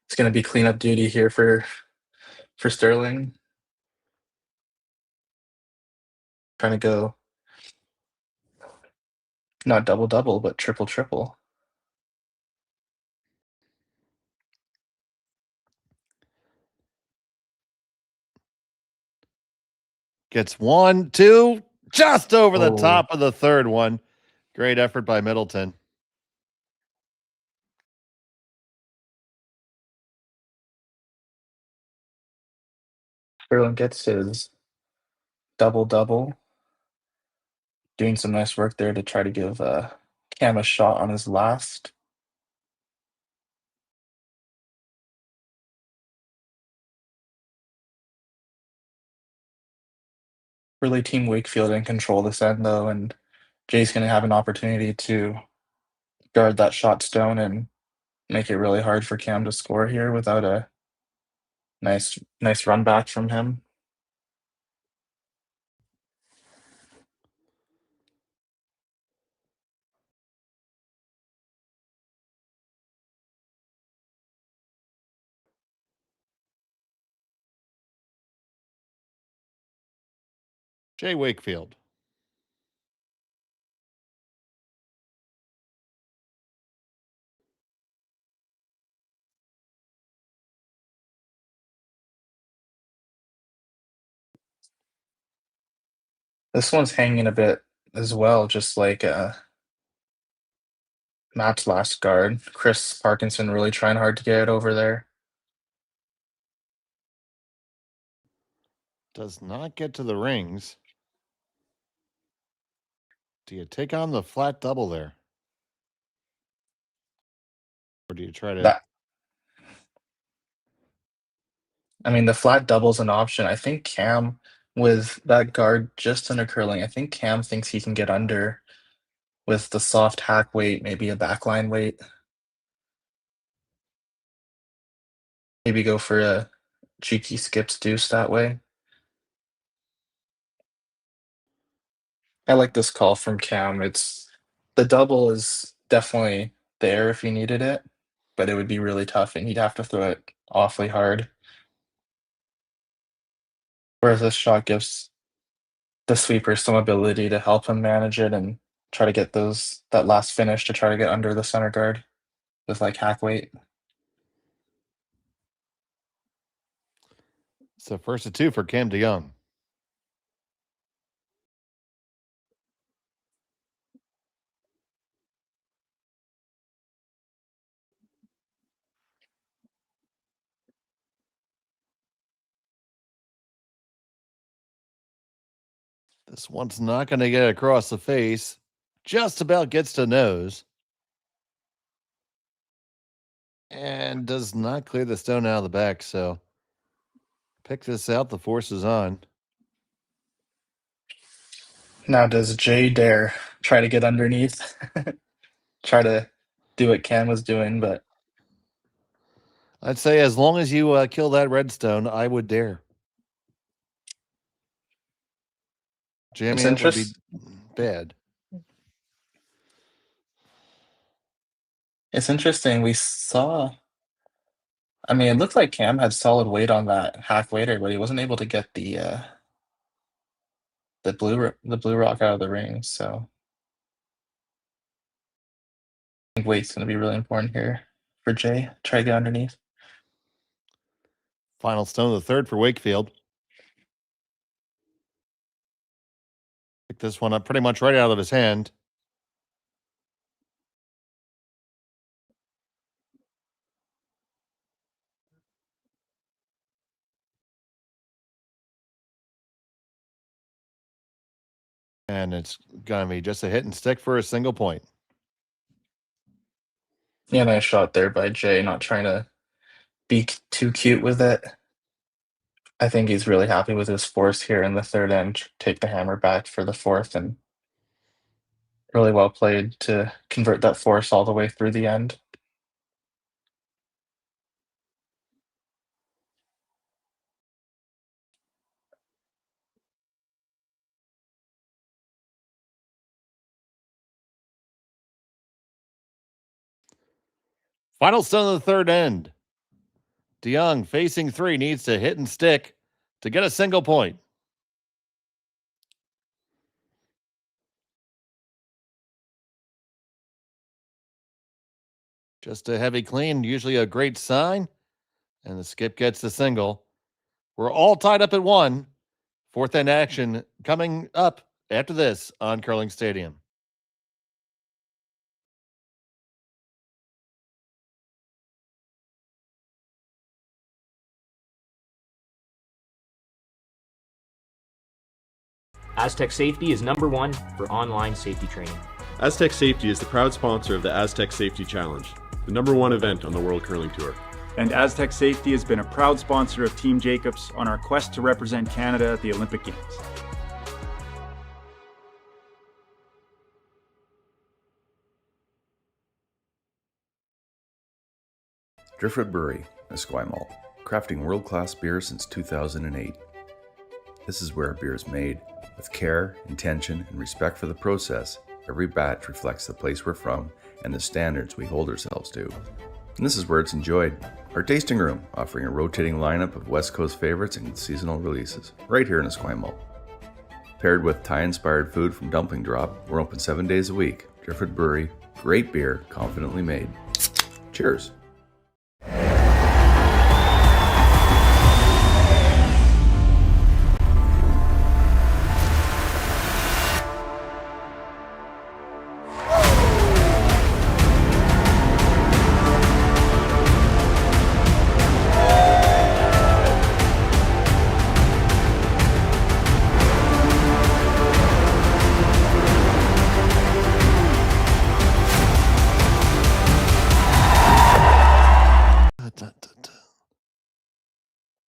it's going to be cleanup duty here for Sterling. Trying to go not double, but triple. Gets 1, 2, just over the Oh. top of the third one. Great effort by Middleton. Sterling gets his double-double. Doing some nice work there to try to give Cam a shot on his last. Really, Team Wakefield in control this end, though, and Jay's going to have an opportunity to guard that shot stone and make it really hard for Cam to score here without a nice run back from him. Jay Wakefield. This one's hanging a bit as well, just like Matt's last guard. Chris Parkinson really trying hard to get it over there. Does not get to the rings. Do you take on the flat double there? Or do you try to... I mean, the flat double's an option. I think Cam, with that guard just under curling, I think Cam thinks he can get under with the soft hack weight, maybe a backline weight. Maybe go for a cheeky skips deuce that way. I like this call from Cam. The double is definitely there if he needed it, but it would be really tough and he'd have to throw it awfully hard. Whereas this shot gives the sweeper some ability to help him manage it and try to get that last finish to try to get under the center guard with like hack weight. So first of 2 for Cam DeYoung. This one's not going to get across the face. Just about gets to nose. And does not clear the stone out of the back, so pick this out. The force is on. Now does Jay dare try to get underneath? Try to do what Cam was doing, but I'd say as long as you kill that redstone, I would dare. Jamming it would be bad. It's interesting. We saw. I mean, it looked like Cam had solid weight on that hack waiter, but he wasn't able to get the blue rock out of the ring. So I think weight's going to be really important here for Jay. Try to get underneath. Final stone of the third for Wakefield. Pick this one up pretty much right out of his hand. And it's going to be just a hit and stick for a single point. Yeah, nice shot there by Jay, not trying to be too cute with it. I think he's really happy with his force here in the third end. Take the hammer back for the fourth, and really well played to convert that force all the way through the end. Final stone of the third end. DeYoung facing 3 needs to hit and stick to get a single point. Just a heavy clean, usually a great sign. And the skip gets the single. We're all tied up at 1. Fourth end action coming up after this on Curling Stadium. Aztec Safety is #1 for online safety training. Aztec Safety is the proud sponsor of the Aztec Safety Challenge, the #1 event on the World Curling Tour. And Aztec Safety has been a proud sponsor of Team Jacobs on our quest to represent Canada at the Olympic Games. Driftwood Brewery, Esquimalt, crafting world-class beer since 2008. This is where beer is made. With care, intention, and respect for the process, every batch reflects the place we're from and the standards we hold ourselves to. And this is where it's enjoyed. Our tasting room, offering a rotating lineup of West Coast favorites and seasonal releases, right here in Esquimalt. Paired with Thai-inspired food from Dumpling Drop, we're open 7 days a week. Driftwood Brewery, great beer, confidently made. Cheers.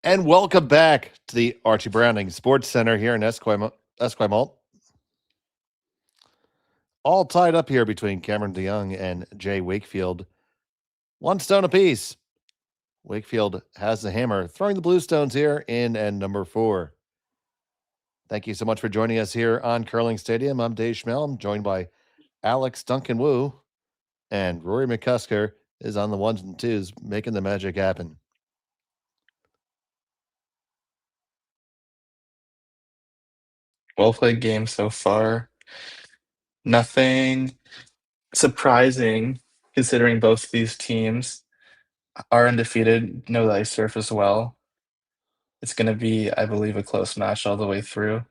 And welcome back to the Archie Browning Sports Center here in Esquimalt. All tied up here between Cameron DeYoung and Jay Wakefield. 1 stone apiece. Wakefield has the hammer, throwing the blue stones here in end number 4. Thank you so much for joining us here on Curling Stadium. I'm Dave Schmel. I'm joined by Alex Duncan Wu, and Rory McCusker is on the 1s and 2s, making the magic happen. Well played game so far. Nothing surprising considering both these teams are undefeated, know the ice surface well. It's going to be, I believe, a close match all the way through.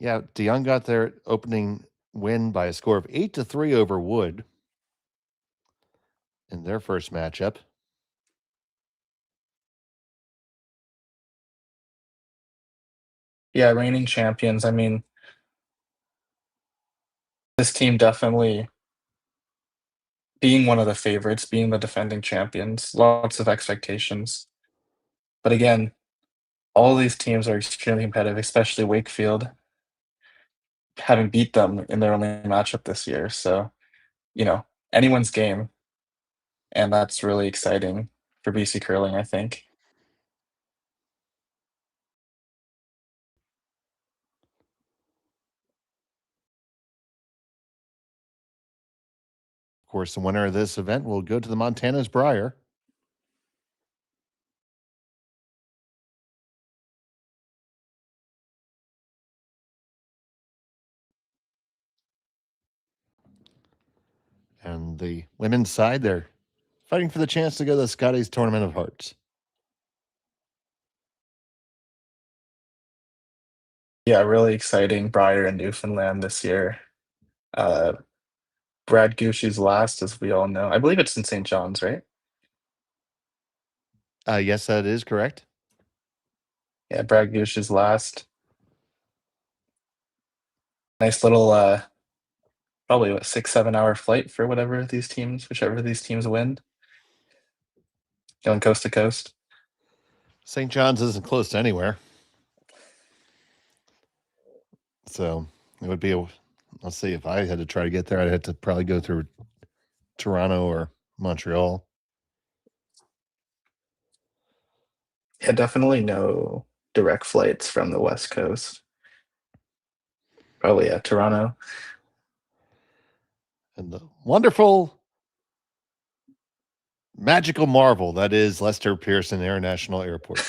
Yeah, DeYoung got their opening win by a score of 8-3 over Wood in their first matchup. Yeah, reigning champions. I mean, this team definitely being one of the favorites, being the defending champions, lots of expectations. But again, all these teams are extremely competitive, especially Wakefield, having beat them in their only matchup this year. So, anyone's game. And that's really exciting for BC Curling, I think. Of course, the winner of this event will go to the Montana's Briar. And the women's side, they're fighting for the chance to go to the Scotties Tournament of Hearts. Yeah, really exciting. Briar and Newfoundland this year. Brad Gush's last, as we all know. I believe it's in St. John's, right? Yes, that is correct. Yeah, Brad Gush's last. Nice little, probably 6-7 hour flight for whichever these teams win. Going coast to coast. St. John's isn't close to anywhere. So it would be let's see, if I had to try to get there, I'd have to probably go through Toronto or Montreal. Yeah, definitely no direct flights from the West Coast. Probably, Toronto. And the wonderful, magical marvel that is Lester Pearson International Airport.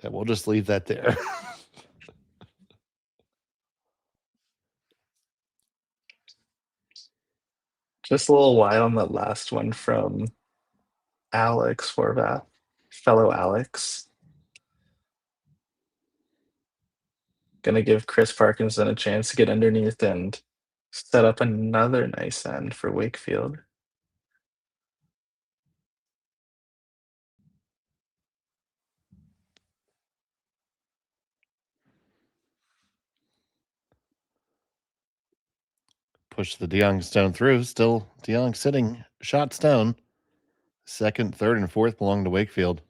And we'll just leave that there. Just a little wide on the last one from Alex Horvath, fellow Alex. Gonna give Chris Parkinson a chance to get underneath and set up another nice end for Wakefield. Push the DeYoung stone through. Still DeYoung sitting shot stone. Second, third, and fourth belong to Wakefield.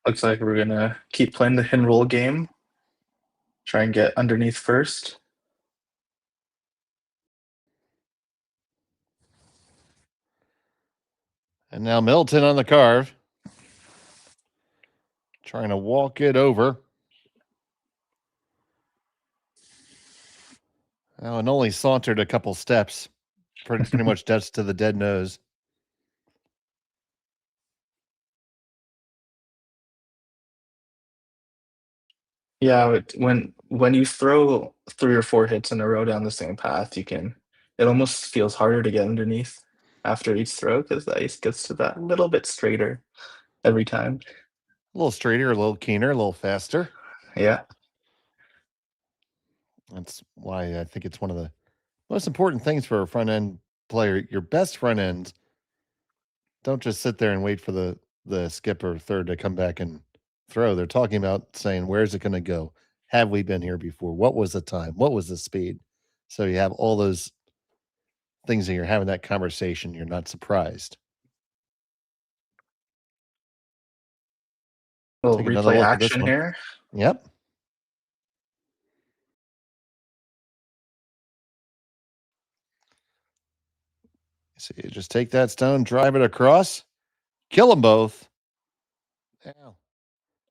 Looks like we're gonna keep playing the hit and roll game. Try and get underneath first. And now Milton on the carve. Trying to walk it over. Oh, and only sauntered a couple steps. Pretty much just to the dead nose. Yeah, when you throw 3 or 4 hits in a row down the same path, it almost feels harder to get underneath after each throw because the ice gets to that little bit straighter every time. A little straighter, a little keener, a little faster. Yeah. That's why I think it's one of the most important things for a front end player. Your best front ends don't just sit there and wait for the skip or third to come back and throw. They're talking about saying, where's it going to go? Have we been here before? What was the time? What was the speed? So you have all those things that you're having that conversation. You're not surprised. Little Take another replay look at this action one. here. Yep. So you just take that stone, drive it across, kill them both. Yeah.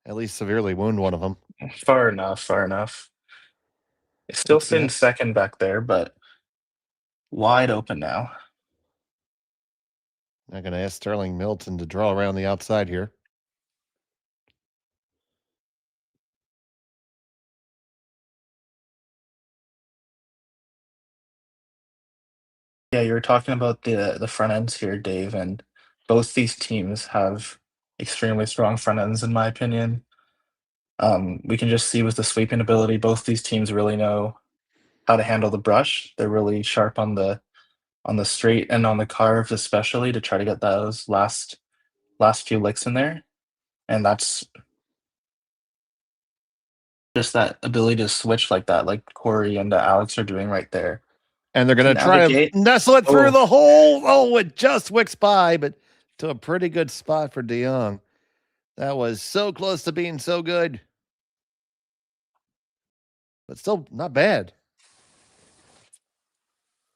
At least severely wound one of them. Far enough, far enough. It's still sitting second back there, but wide open now. Not going to ask Sterling Milton to draw around the outside here. Yeah, you were talking about the front ends here, Dave, and both these teams have extremely strong front ends, in my opinion. We can just see with the sweeping ability, both these teams really know how to handle the brush. They're really sharp on the straight and on the carve, especially to try to get those last few licks in there, and that's just that ability to switch like that, like Corey and Alex are doing right there. And they're going to try to nestle it through the hole. Oh, it just wicks by, but to a pretty good spot for DeYoung. That was so close to being so good. But still not bad.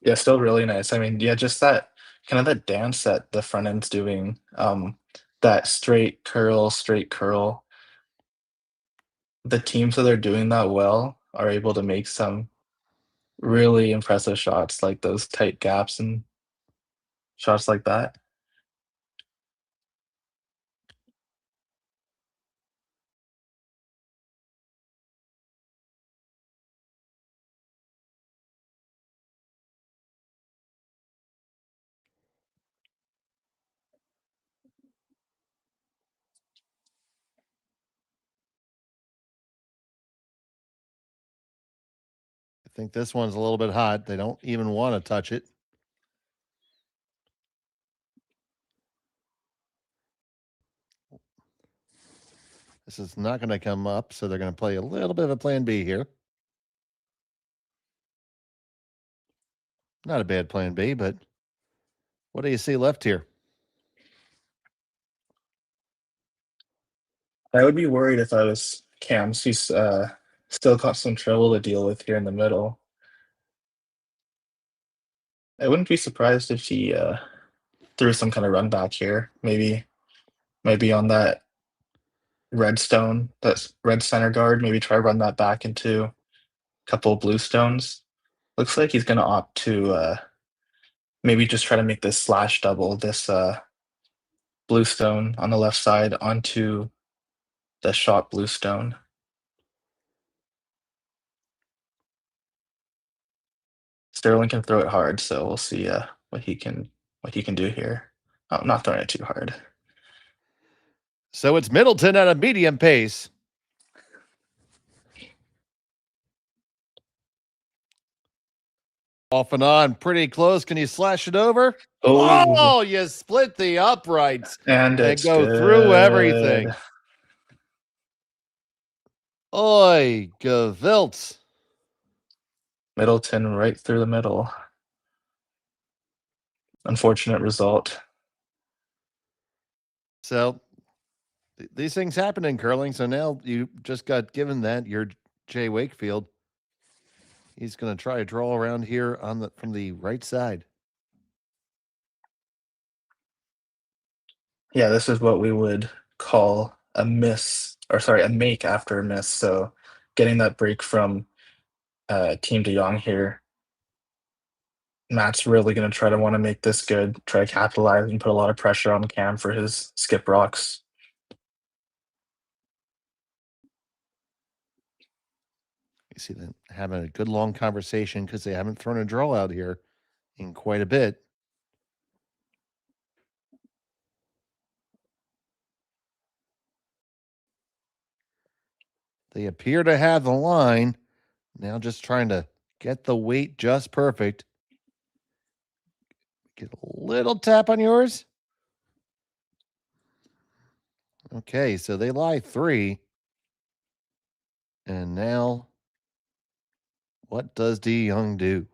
Yeah, still really nice. I mean, yeah, just that kind of that dance that the front end's doing. That straight curl. The teams that are doing that well are able to make some really impressive shots, like those tight gaps and shots like that. I think this one's a little bit hot. They don't even want to touch it. This is not going to come up, so they're going to play a little bit of a plan B here. Not a bad plan B, but what do you see left here? I would be worried if I was Cams. He's still got some trouble to deal with here in the middle. I wouldn't be surprised if he threw some kind of run back here. Maybe on that red stone, that's red center guard. Maybe try to run that back into a couple of blue stones. Looks like he's going to opt to maybe just try to make this slash double, this blue stone on the left side onto the shot blue stone. Sterling can throw it hard, so we'll see what he can do here. Oh, I'm not throwing it too hard. So it's Middleton at a medium pace. Off and on, pretty close. Can you slash it over? Oh, you split the uprights and it's go good. through everything. Oi, Gewiltz. Middleton right through the middle. Unfortunate result. So these things happen in curling. So now you just got given that. You're Jay Wakefield. He's going to try a draw around here from the right side. Yeah, this is what we would call a miss, or sorry, a make after a miss. So getting that break from Team De Jong here. Matt's really going to try to want to make this good, try to capitalize and put a lot of pressure on Cam for his skip rocks. You see them having a good long conversation because they haven't thrown a draw out here in quite a bit. They appear to have the line. Now just trying to get the weight just perfect. Get a little tap on yours. Okay, so they lie 3. And now, what does De Jong do?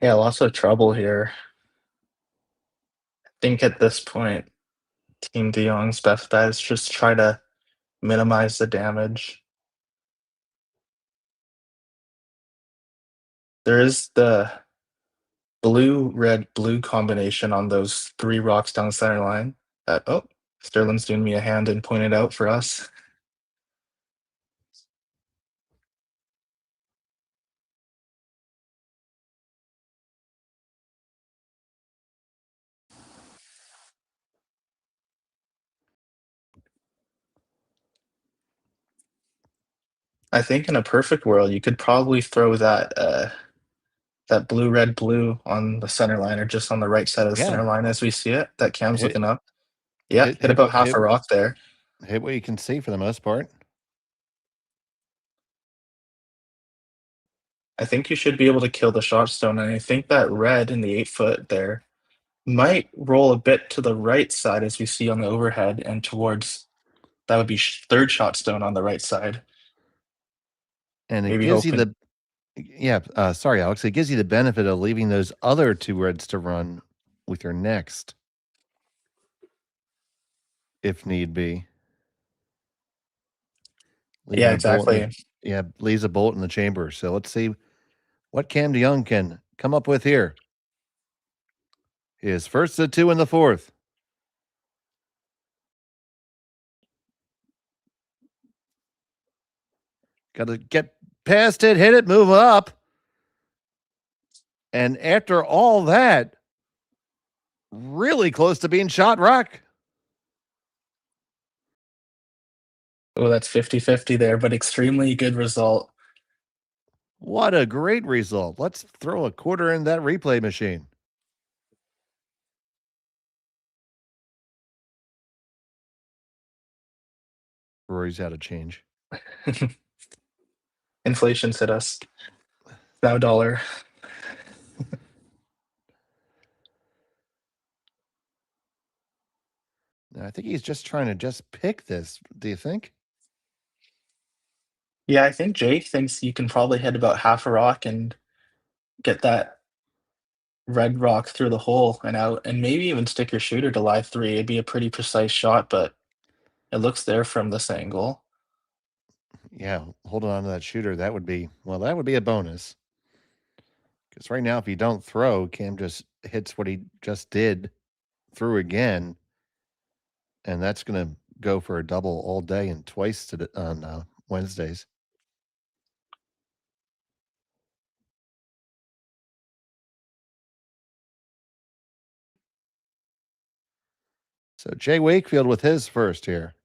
Yeah, lots of trouble here. I think at this point, Team De Jong's best bet is just try to minimize the damage. There is the blue, red, blue combination on those 3 rocks down the center line. Sterling's doing me a hand and pointed out for us. I think in a perfect world, you could probably throw that that blue, red, blue on the center line or just on the right side of the center line as we see it. That Cam's looking up. Yeah, hit about half a rock there. Hit what you can see for the most part. I think you should be able to kill the shot stone, and I think that red in the 8-foot there might roll a bit to the right side as we see on the overhead and towards that would be 3rd shot stone on the right side. And it gives you the sorry, Alex. It gives you the benefit of leaving those other 2 reds to run with your next, if need be. Yeah, exactly. Leaves a bolt in the chamber. So let's see what Cam De Jong can come up with here. His first of 2 in the 4th. Got to get past it, hit it, move up. And after all that, really close to being shot rock. Oh, that's 50-50 there, but extremely good result. What a great result. Let's throw a quarter in that replay machine. Rory's out of change. Inflation's hit us. Now $1. I think he's just trying to just pick this. Do you think? Yeah, I think Jake thinks you can probably hit about half a rock and get that red rock through the hole and out, and maybe even stick your shooter to lie 3. It'd be a pretty precise shot, but it looks there from this angle. Yeah, holding on to that shooter, that would be a bonus. Because right now, if you don't throw, Cam just hits what he just did through again. And that's going to go for a double all day and twice on Wednesdays. So Jay Wakefield with his first here.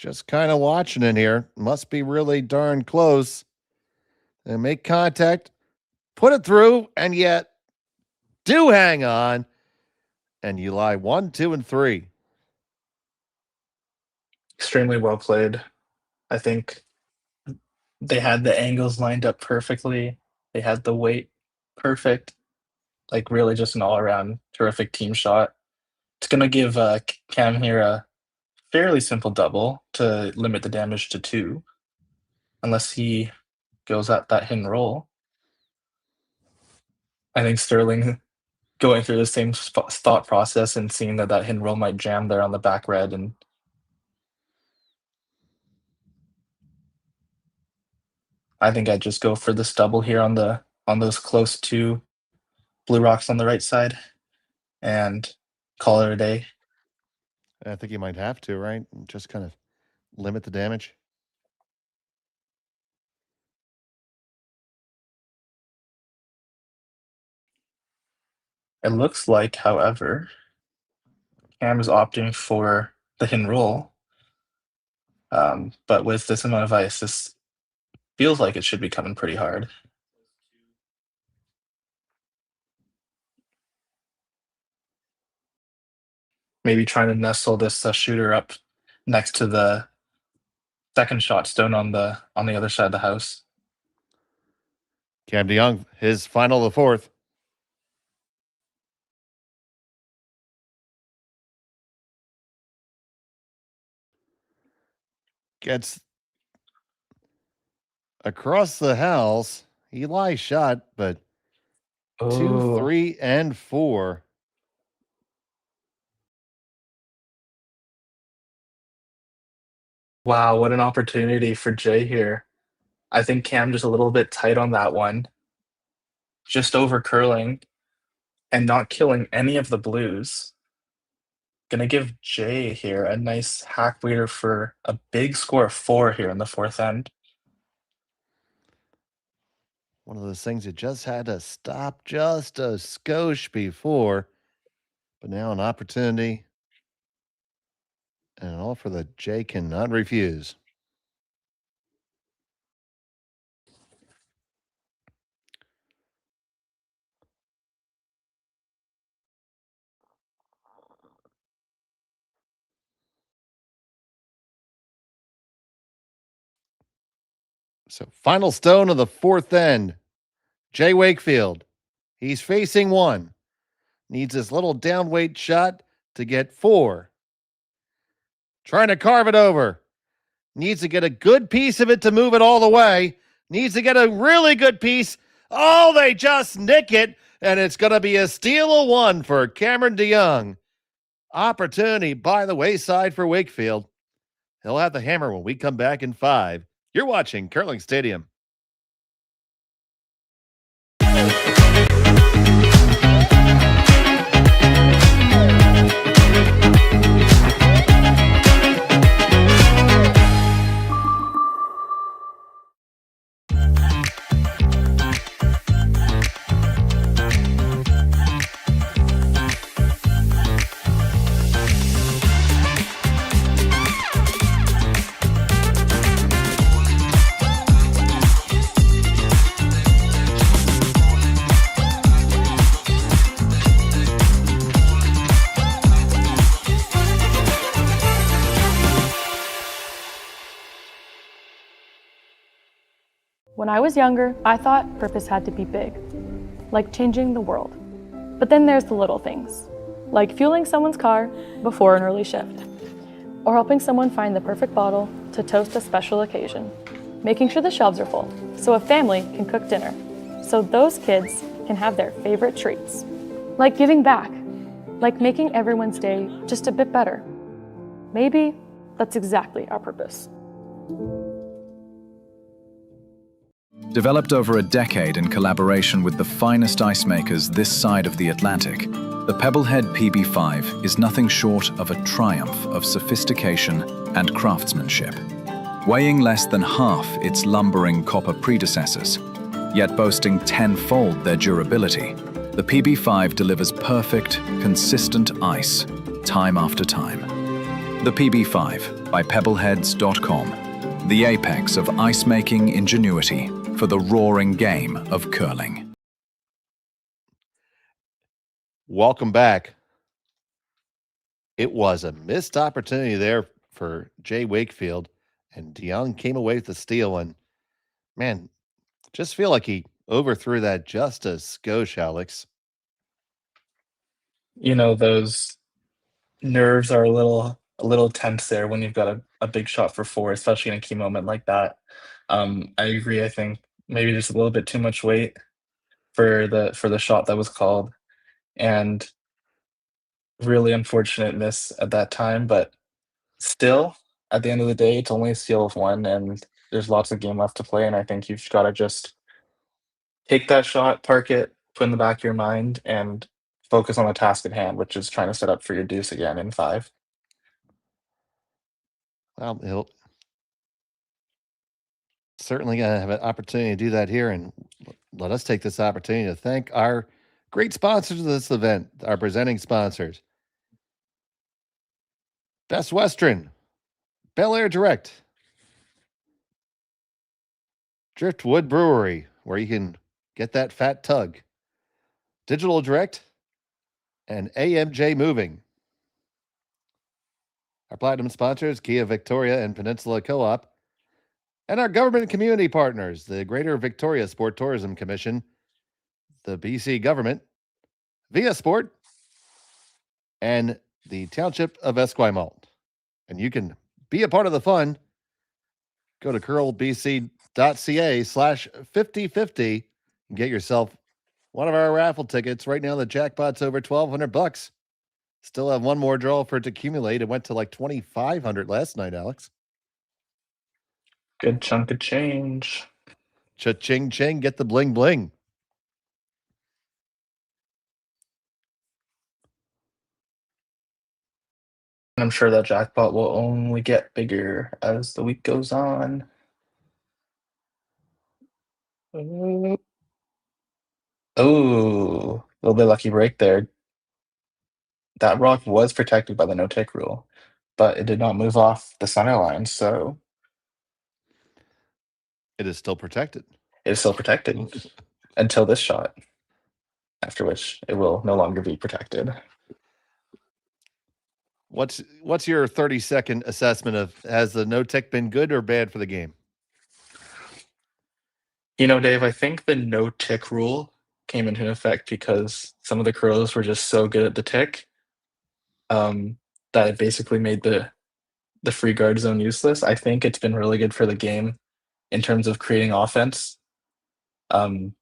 just kind of watching in here. Must be really darn close. And make contact, put it through, and yet do hang on. And you lie 1, 2, and 3. Extremely well played. I think they had the angles lined up perfectly. They had the weight perfect. Like really just an all-around terrific team shot. It's going to give Cam here a fairly simple double to limit the damage to 2. Unless he goes at that hit and roll. I think Sterling going through the same thought process and seeing that hit and roll might jam there on the back red, and I think I'd just go for this double here on those close to blue rocks on the right side and call it a day. I think you might have to, right? Just kind of limit the damage. It looks like, however, Cam is opting for the hit and roll. But with this amount of ice, this feels like it should be coming pretty hard. Maybe trying to nestle this shooter up next to the second shot stone on the other side of the house. Cam DeYoung, his final of the 4th. Gets across the house. Eli shot, but 2, 3, and 4. Wow, what an opportunity for Jay here. I think Cam just a little bit tight on that one. Just over curling and not killing any of the blues. Gonna give Jay here a nice hack leader for a big score of 4 here in the 4th end. One of those things you just had to stop just a skosh before. But now an opportunity. And an offer that Jay cannot refuse. So final stone of the 4th end. Jay Wakefield. He's facing 1. Needs this little downweight shot to get 4. Trying to carve it over. Needs to get a good piece of it to move it all the way. Needs to get a really good piece. Oh, they just nick it. And it's going to be a steal of 1 for Cameron DeYoung. Opportunity by the wayside for Wakefield. He'll have the hammer when we come back in 5. You're watching Curling Stadium. When I was younger, I thought purpose had to be big, like changing the world. But then there's the little things, like fueling someone's car before an early shift, or helping someone find the perfect bottle to toast a special occasion, making sure the shelves are full so a family can cook dinner, so those kids can have their favorite treats, like giving back, like making everyone's day just a bit better. Maybe that's exactly our purpose. Developed over a decade in collaboration with the finest ice makers this side of the Atlantic, the Pebblehead PB5 is nothing short of a triumph of sophistication and craftsmanship. Weighing less than half its lumbering copper predecessors, yet boasting tenfold their durability, the PB5 delivers perfect, consistent ice, time after time. The PB5, by pebbleheads.com, the apex of ice-making ingenuity for the roaring game of curling. Welcome back. It was a missed opportunity there for Jay Wakefield, and Jong came away with the steal. And man, just feel like he overthrew that just a skosh, Alex. You know, those nerves are a little tense there when you've got a big shot for four, especially in a key moment like that. I agree. I think maybe just a little bit too much weight for the shot that was called, and really unfortunate miss at that time. But still, at the end of the day, it's only a steal of one, and there's lots of game left to play. And I think you've got to just take that shot, park it, put in the back of your mind, and focus on the task at hand, which is trying to set up for your deuce again in five. Well, he'll certainly going to have an opportunity to do that here. And let us take this opportunity to thank our great sponsors of this event, our presenting sponsors. Best Western, Bel Air Direct, Driftwood Brewery, where you can get that fat tug, Digital Direct, and AMJ Moving. Our platinum sponsors, Kia Victoria and Peninsula Co-op, and our government and community partners, the Greater Victoria Sport Tourism Commission, the BC government, Via Sport, and the Township of Esquimalt. And you can be a part of the fun. Go to curlbc.ca/5050 and get yourself one of our raffle tickets. Right now, the jackpot's over $1,200. Still have one more draw for it to accumulate. It went to like 2,500 last night, Alex. Good chunk of change. Cha-ching, ching, get the bling, bling. And I'm sure that jackpot will only get bigger as the week goes on. Oh, a little bit lucky break there. That rock was protected by the no-take rule, but it did not move off the center line, so it is still protected. It is still protected until this shot, after which it will no longer be protected. What's your 30-second assessment of, has the no-tick been good or bad for the game? You know, Dave, I think the no-tick rule came into effect because some of the curlers were just so good at the tick that it basically made the free guard zone useless. I think it's been really good for the game in terms of creating offense. If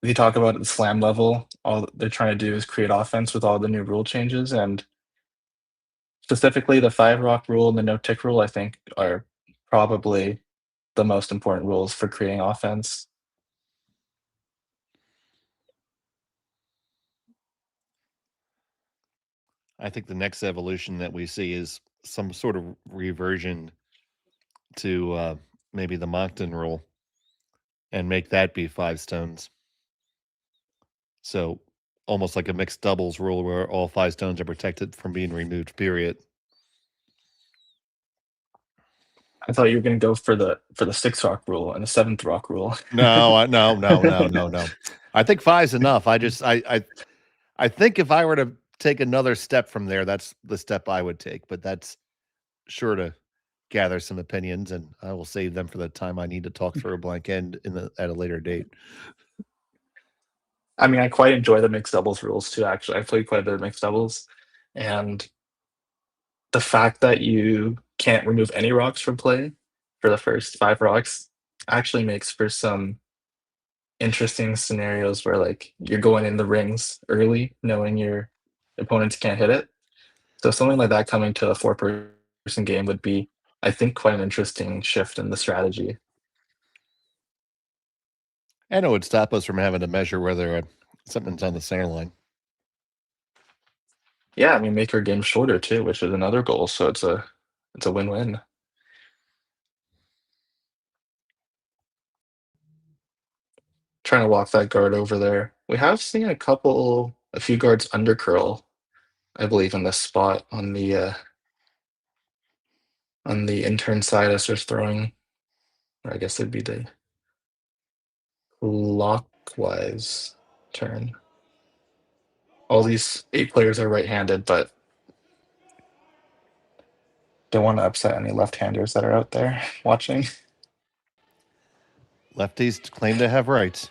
you talk about at the slam level, all they're trying to do is create offense with all the new rule changes, and specifically the 5-rock rule and the no-tick rule, I think, are probably the most important rules for creating offense. I think the next evolution that we see is some sort of reversion to maybe the Moncton rule and make that be 5 stones. So almost like a mixed doubles rule where all 5 stones are protected from being removed, period. I thought you were going to go for the 6-rock rule and the 7th-rock rule. No. I think 5's enough. I think if I were to take another step from there, that's the step I would take. But that's sure to gather some opinions, and I will save them for the time I need to talk through a blank end at a later date. I mean, I quite enjoy the mixed doubles rules too, actually. I've played quite a bit of mixed doubles, and the fact that you can't remove any rocks from play for the first 5 rocks actually makes for some interesting scenarios where, like, you're going in the rings early, knowing your opponents can't hit it. So something like that coming to a 4-person game would be, I think, quite an interesting shift in the strategy. And it would stop us from having to measure whether something's on the center line. Yeah, I mean, make our game shorter too, which is another goal. So it's a win-win. Trying to walk that guard over there. We have seen a few guards under curl, I believe, in this spot on the on the intern side as they're throwing, or I guess it'd be the clockwise turn. All these 8 players are right-handed, but don't want to upset any left-handers that are out there watching. Lefties claim to have rights.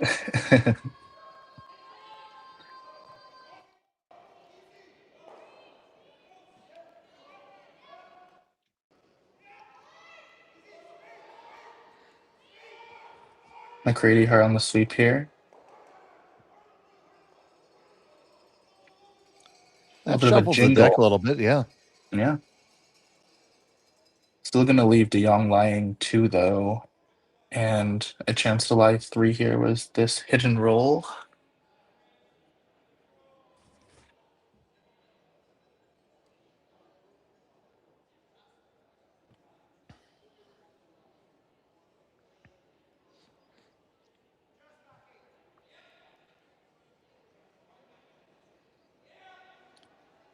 McCready hard on the sweep here. A That little bit of a shuffles the deck a jingle. little bit, yeah. Yeah. Still going to leave Jong lying 2, though. And a chance to lie 3 here was this hit and roll.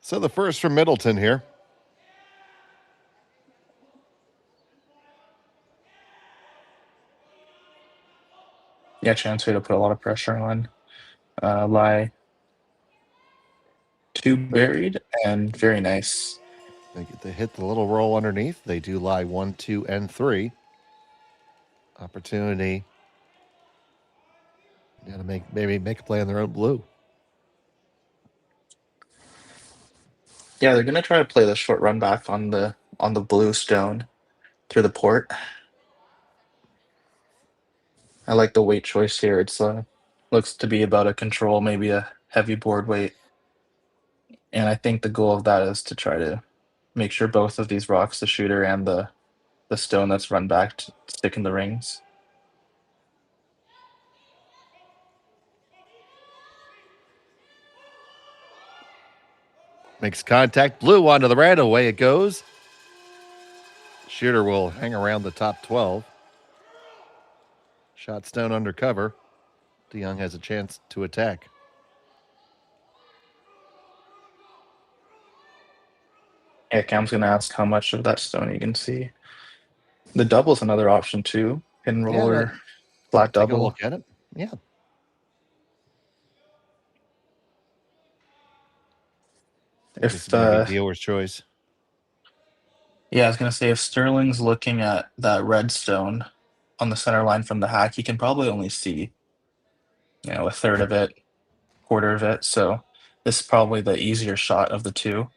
So the first from Middleton here. Yeah, chance here to put a lot of pressure on. Lie 2 buried, and very nice. They hit the little roll underneath. They do lie 1, 2, and 3. Opportunity. Yeah, to maybe make a play on their own blue. Yeah, they're gonna try to play the short run back on the blue stone through the port. I like the weight choice here. It's looks to be about a control, maybe a heavy board weight. And I think the goal of that is to try to make sure both of these rocks, the shooter and the stone that's run back, stick in the rings. Makes contact. Blue onto the red. Away it goes. Shooter will hang around the top 12. Shot stone under cover. DeYoung has a chance to attack. Yeah, Cam's gonna ask how much of that stone you can see. The double's another option too. Hidden roller, flat Take a double. look at it. Yeah. If maybe dealer's choice. Yeah, I was gonna say if Sterling's looking at that red stone on the center line from the hack, he can probably only see, a third of it, quarter of it. So this is probably the easier shot of the two.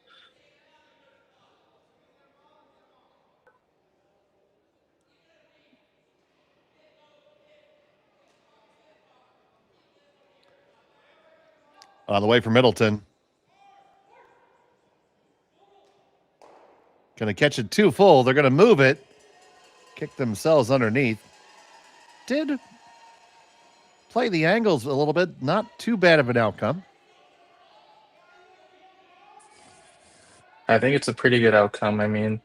On the way for Middleton. Going to catch it too full. They're going to move it. Kick themselves underneath. Did play the angles a little bit. Not too bad of an outcome. I think it's a pretty good outcome. I mean,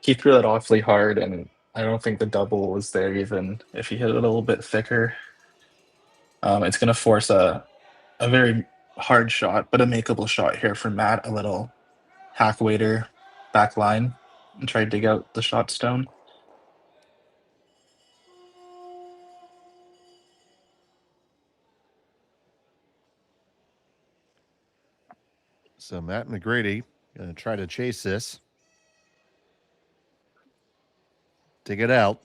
he threw that awfully hard, and I don't think the double was there even if he hit it a little bit thicker. It's going to force a very hard shot, but a makeable shot here for Matt. A little hack waiter back line and try to dig out the shot stone. So Matt McGrady going to try to chase this. Dig it out.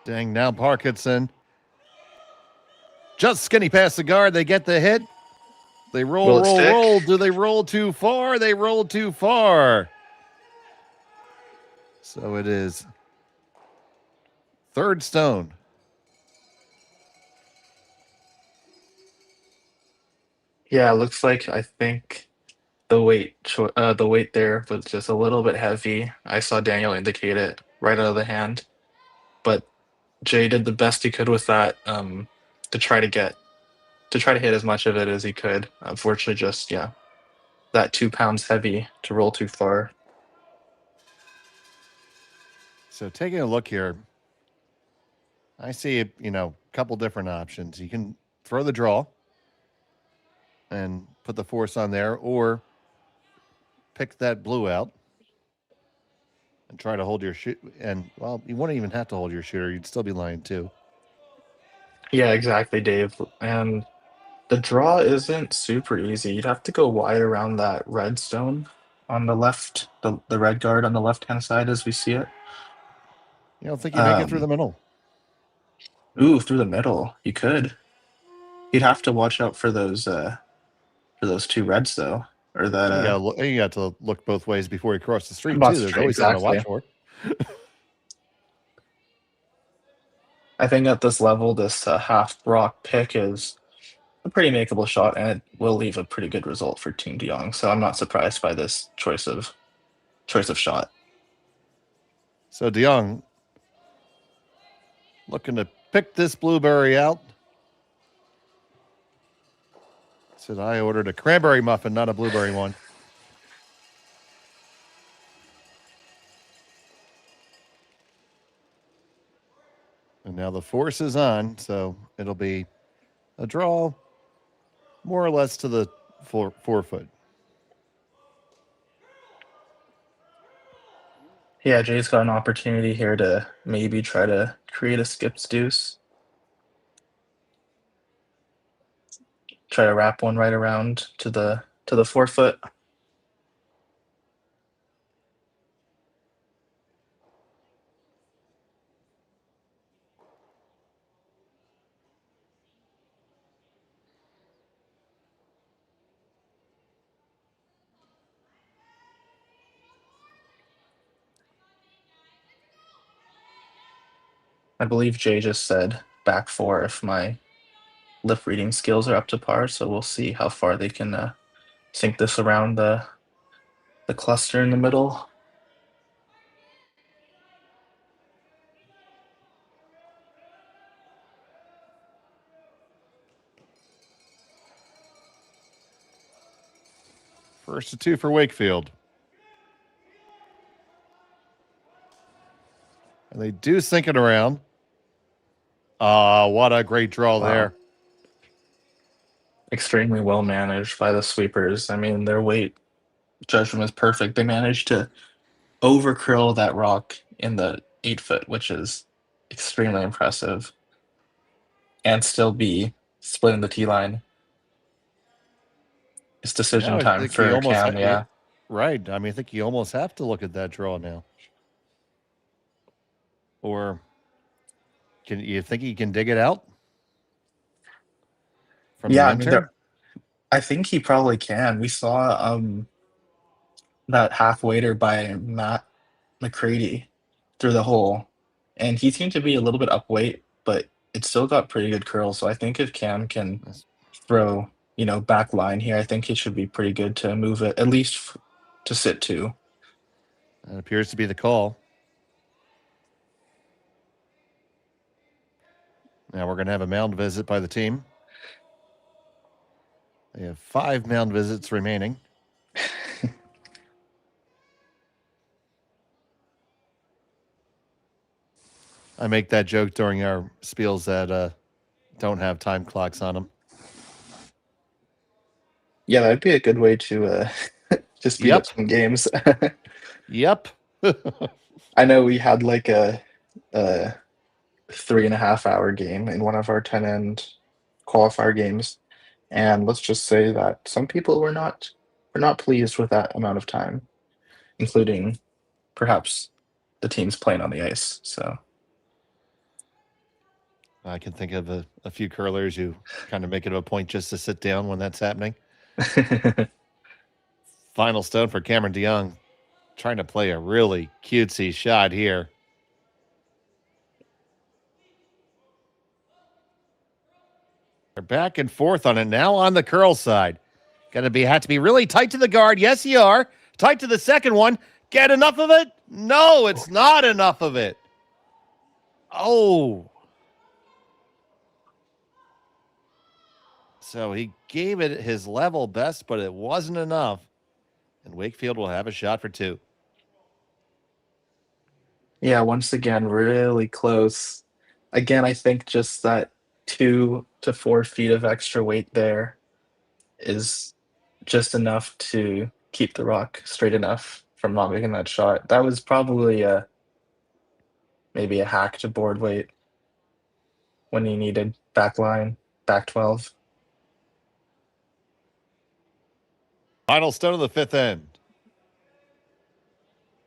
Dang, now Parkinson. Just skinny past the guard. They get the hit. They roll. Do they roll too far? They roll too far. So it is third stone. Yeah, it looks like I think the weight there was just a little bit heavy. I saw Daniel indicate it right out of the hand, but Jay did the best he could with that to try to hit as much of it as he could. Unfortunately, just that 2 pounds heavy to roll too far. So taking a look here, I see, a couple different options. You can throw the draw and put the force on there, or pick that blue out and try to hold your shoot. And, well, you wouldn't even have to hold your shooter. You'd still be lying too. Yeah, exactly, Dave. And the draw isn't super easy. You'd have to go wide around that red stone on the left, the red guard on the left-hand side as we see it. You don't think you make it through the middle? Ooh, through the middle. You could. You'd have to watch out for those two reds though. Or that You got to look both ways before you cross the street, Cross too. the There's street, always something to watch exactly. for. I think at this level, this half rock pick is a pretty makeable shot, and it will leave a pretty good result for Team De Jong. So I'm not surprised by this choice of shot. So De Jong looking to pick this blueberry out. Said I ordered a cranberry muffin, not a blueberry one. And now the force is on, so it'll be a draw more or less to the 4 foot. Yeah, Jay's got an opportunity here to maybe try to create a skips deuce. Try to wrap one right around to the 4 foot. I believe Jay just said back 4 if my lip reading skills are up to par, so we'll see how far they can sink this around the cluster in the middle. First to 2 for Wakefield. And they do sink it around. What a great draw there. Extremely well managed by the sweepers. I mean, their weight judgment is perfect. They managed to over curl that rock in the 8 foot, which is extremely impressive, and still be splitting the tee line. It's decision time for Cam, yeah. Right. I mean, I think you almost have to look at that draw now. Or can you think he can dig it out? From Yeah, the I mean, intern? I think he probably can. We saw that half waiter by Matt McCready through the hole, and he seemed to be a little bit up weight, but it still got pretty good curls. So I think if Cam can throw, back line here, I think it should be pretty good to move it, at least to sit 2. That appears to be the call. Now we're going to have a mound visit by the team. They have 5 mound visits remaining. I make that joke during our spiels that don't have time clocks on them. Yeah, that'd be a good way to just speed up some games. Yep. I know we had like a 3.5-hour game in one of our 10-end qualifier games, and let's just say that some people were not pleased with that amount of time, including perhaps the teams playing on the ice. So I can think of a few curlers who kind of make it a point just to sit down when that's happening. Final stone for Cameron De Jong, trying to play a really cutesy shot here. They're back and forth on it now on the curl side. Have to be really tight to the guard. Yes, you are. Tight to the second one. Get enough of it? No, it's not enough of it. Oh. So he gave it his level best, but it wasn't enough. And Wakefield will have a shot for 2. Yeah, once again, really close. Again, I think just that 2 to 4 feet of extra weight there is just enough to keep the rock straight enough from not making that shot. That was probably maybe a hack to board weight when he needed back line, back 12. Final stone of the fifth end.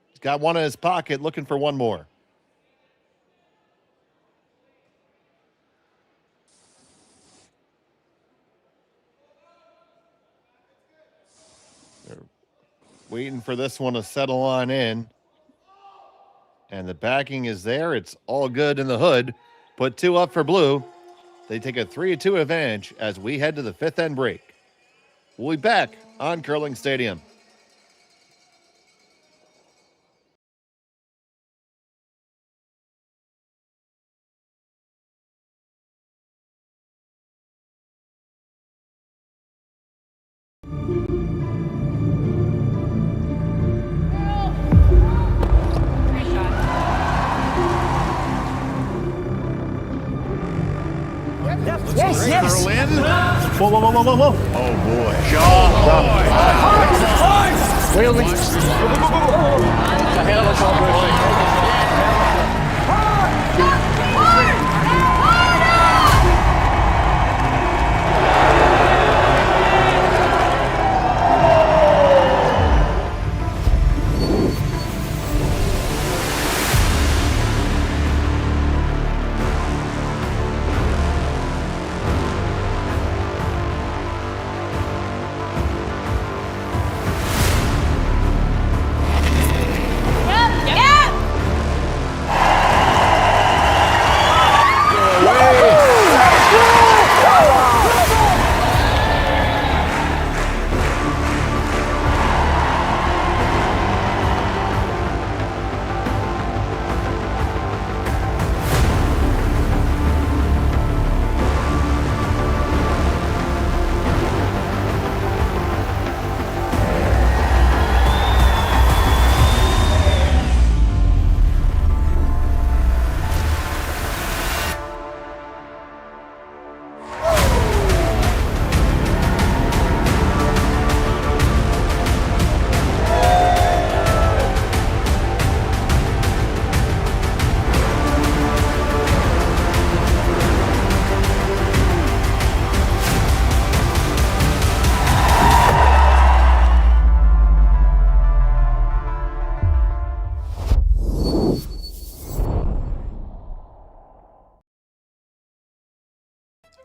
He's got one in his pocket, looking for one more. They're waiting for this one to settle on in. And the backing is there. It's all good in the hood. Put 2 up for blue. They take a 3-2 advantage as we head to the fifth end break. We'll be back on Curling Stadium. Yes, yes. Curl in. Whoa, whoa, whoa, whoa, whoa, whoa. Oh boy. Jong. Really? Go, go, go, go. The hell is all good.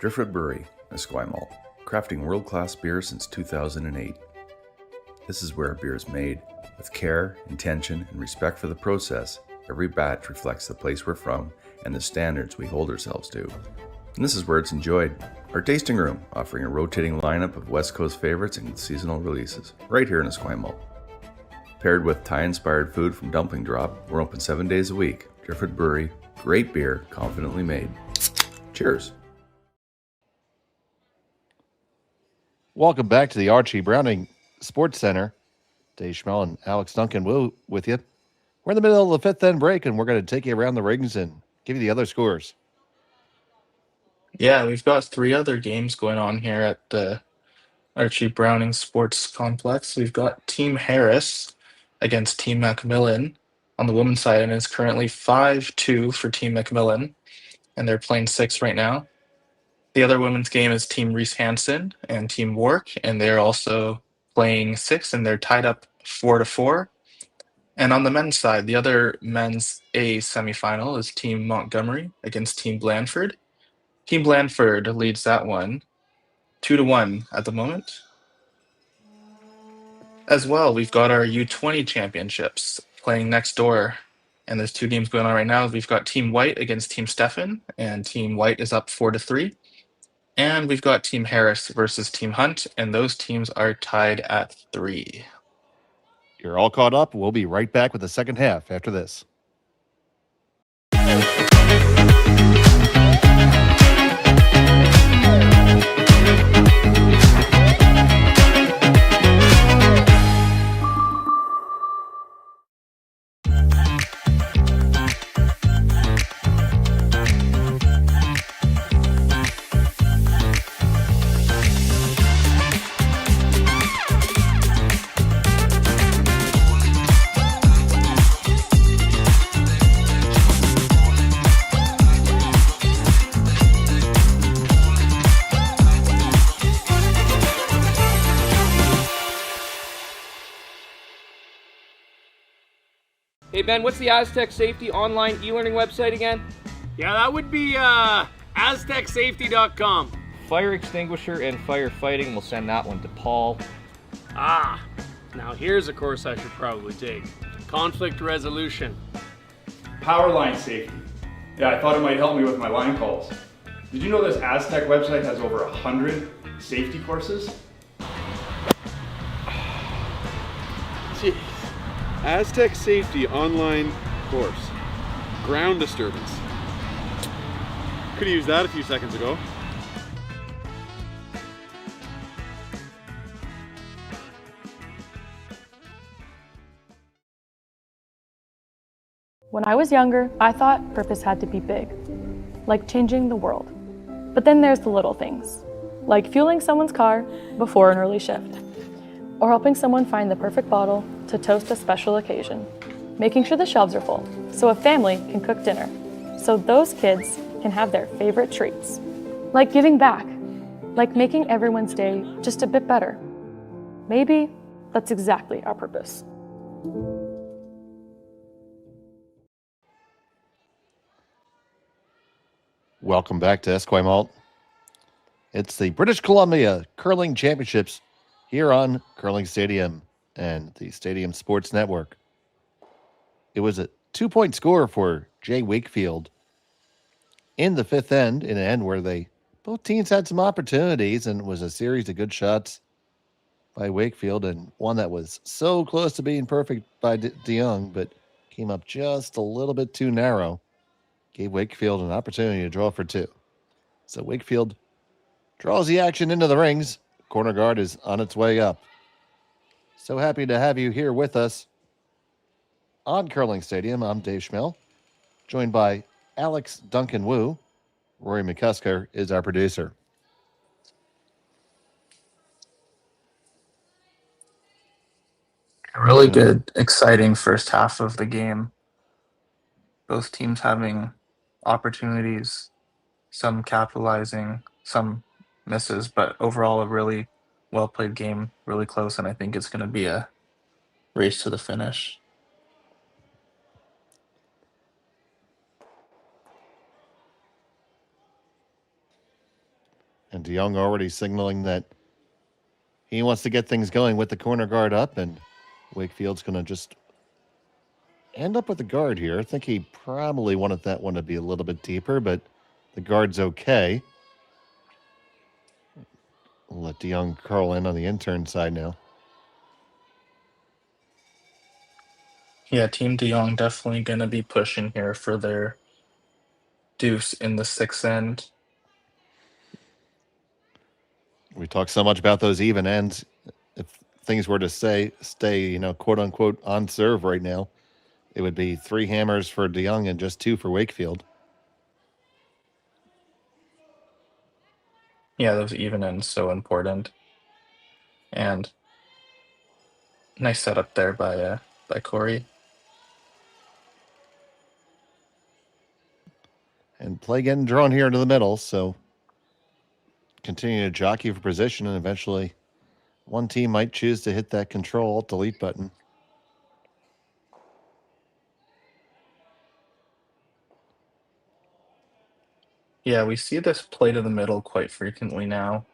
Driftwood Brewery, Esquimalt, crafting world-class beer since 2008. This is where beer is made. With care, intention, and respect for the process, every batch reflects the place we're from and the standards we hold ourselves to. And this is where it's enjoyed. Our tasting room, offering a rotating lineup of West Coast favorites and seasonal releases, right here in Esquimalt. Paired with Thai-inspired food from Dumpling Drop, we're open 7 days a week. Driftwood Brewery, great beer, confidently made. Cheers. Welcome back to the Archie Browning Sports Center. Dave Schmel and Alex Duncan Wu with you. We're in the middle of the fifth end break, and we're going to take you around the rings and give you the other scores. Yeah, we've got 3 other games going on here at the Archie Browning Sports Complex. We've got Team Harris against Team Macmillan on the women's side, and it's currently 5-2 for Team Macmillan, and they're playing 6 right now. The other women's game is Team Reese Hansen and Team Wark, and they're also playing 6, and they're tied up 4-4. And on the men's side, the other men's A semifinal is Team Montgomery against Team Blandford. Team Blandford leads that one 2-1 at the moment. As well, we've got our U20 championships playing next door, and there's 2 games going on right now. We've got Team White against Team Stefan, and Team White is up 4-3. And we've got Team Harris versus Team Hunt, and those teams are tied at 3. You're all caught up. We'll be right back with the second half after this. Hey Ben, what's the Aztec Safety online e-learning website again? Yeah, that would be aztecsafety.com. Fire extinguisher and firefighting. We'll send that one to Paul. Ah, now here's a course I should probably take. Conflict resolution. Power line safety. Yeah, I thought it might help me with my line calls. Did you know this Aztec website has over 100 safety courses? Jeez. Aztec Safety online course. Ground disturbance. Could have used that a few seconds ago. When I was younger, I thought purpose had to be big, like changing the world. But then there's the little things, like fueling someone's car before an early shift, or helping someone find the perfect bottle to toast a special occasion, making sure the shelves are full so a family can cook dinner, so those kids can have their favorite treats. Like giving back, like making everyone's day just a bit better. Maybe that's exactly our purpose. Welcome back to Esquimalt. It's the British Columbia Curling Championships here on Curling Stadium and the Stadium Sports Network. It was a 2-point score for Jay Wakefield in the fifth end, in an end where both teams had some opportunities, and it was a series of good shots by Wakefield, and one that was so close to being perfect by De Jong, but came up just a little bit too narrow. Gave Wakefield an opportunity to draw for two. So Wakefield draws the action into the rings. Corner guard is on its way up. So happy to have you here with us on Curling Stadium. I'm Dave Schmel, joined by Alex Duncan Wu. Rory McCusker is our producer. A really good, exciting first half of the game. Both teams having opportunities, some capitalizing, some misses, but overall a really well played game, really close, and I think it's going to be a race to the finish. And De Jong already signaling that he wants to get things going with the corner guard up, and Wakefield's going to just end up with the guard here. I think he probably wanted that one to be a little bit deeper, but the guard's okay. We'll let De Jong curl in on the intern side now. Yeah, Team De Jong definitely going to be pushing here for their deuce in the sixth end. We talk so much about those even ends. If things were to stay, quote unquote, on serve right now, it would be 3 hammers for De Jong and just 2 for Wakefield. Yeah, those even ends so important. And nice setup there by Corey. And play getting drawn here into the middle, so continue to jockey for position, and eventually one team might choose to hit that Control-Alt-Delete button. Yeah, we see this play to the middle quite frequently now.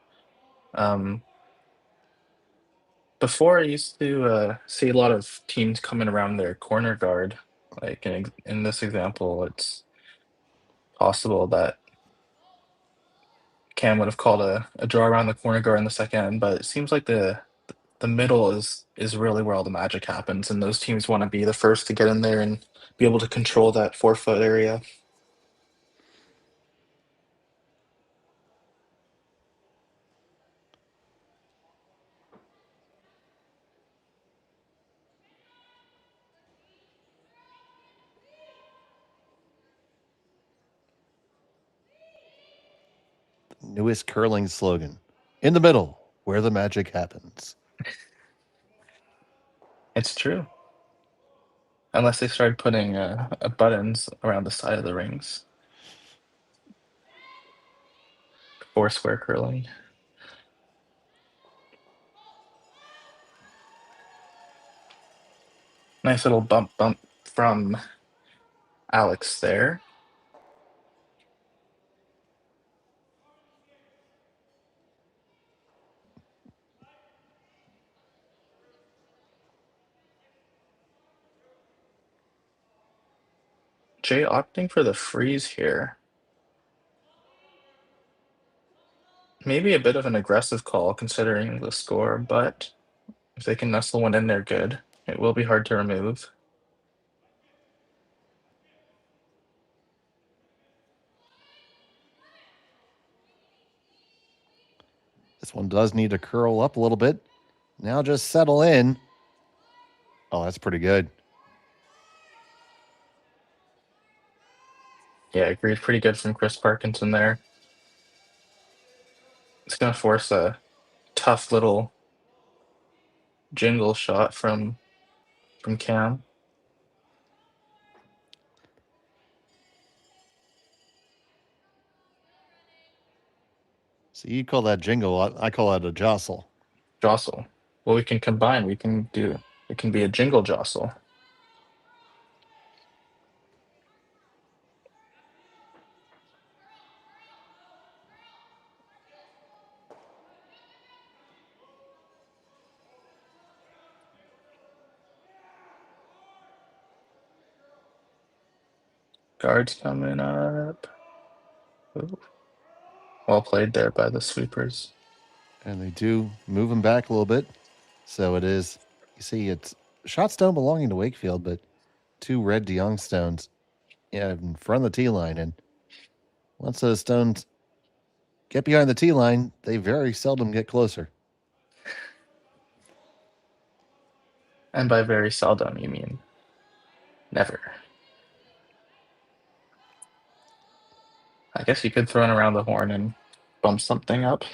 Before I used to see a lot of teams coming around their corner guard. Like in this example, it's possible that Cam would have called a draw around the corner guard in the second end, but it seems like the middle is really where all the magic happens, and those teams want to be the first to get in there and be able to control that 4-foot area. Newest curling slogan: in the middle, where the magic happens. It's true. Unless they started putting buttons around the side of the rings. 4 square curling. Nice little bump from Alex there. Jay opting for the freeze here. Maybe a bit of an aggressive call considering the score, but if they can nestle one in there, good. It will be hard to remove. This one does need to curl up a little bit. Now just settle in. Oh, that's pretty good. Yeah, agreed. Pretty good from Chris Parkinson there. It's going to force a tough little jingle shot from Cam. So you call that jingle, I call that a jostle. Jostle. Well, we can combine. We can do, it can be a jingle jostle. Guards coming up. Ooh. Well played there by the sweepers. And they do move him back a little bit. So it is, you see, it's shot stone belonging to Wakefield, but 2 red de Jong stones in front of the tee line. And once those stones get behind the tee line, they very seldom get closer. And by very seldom, you mean never. I guess you could throw it around the horn and bump something up.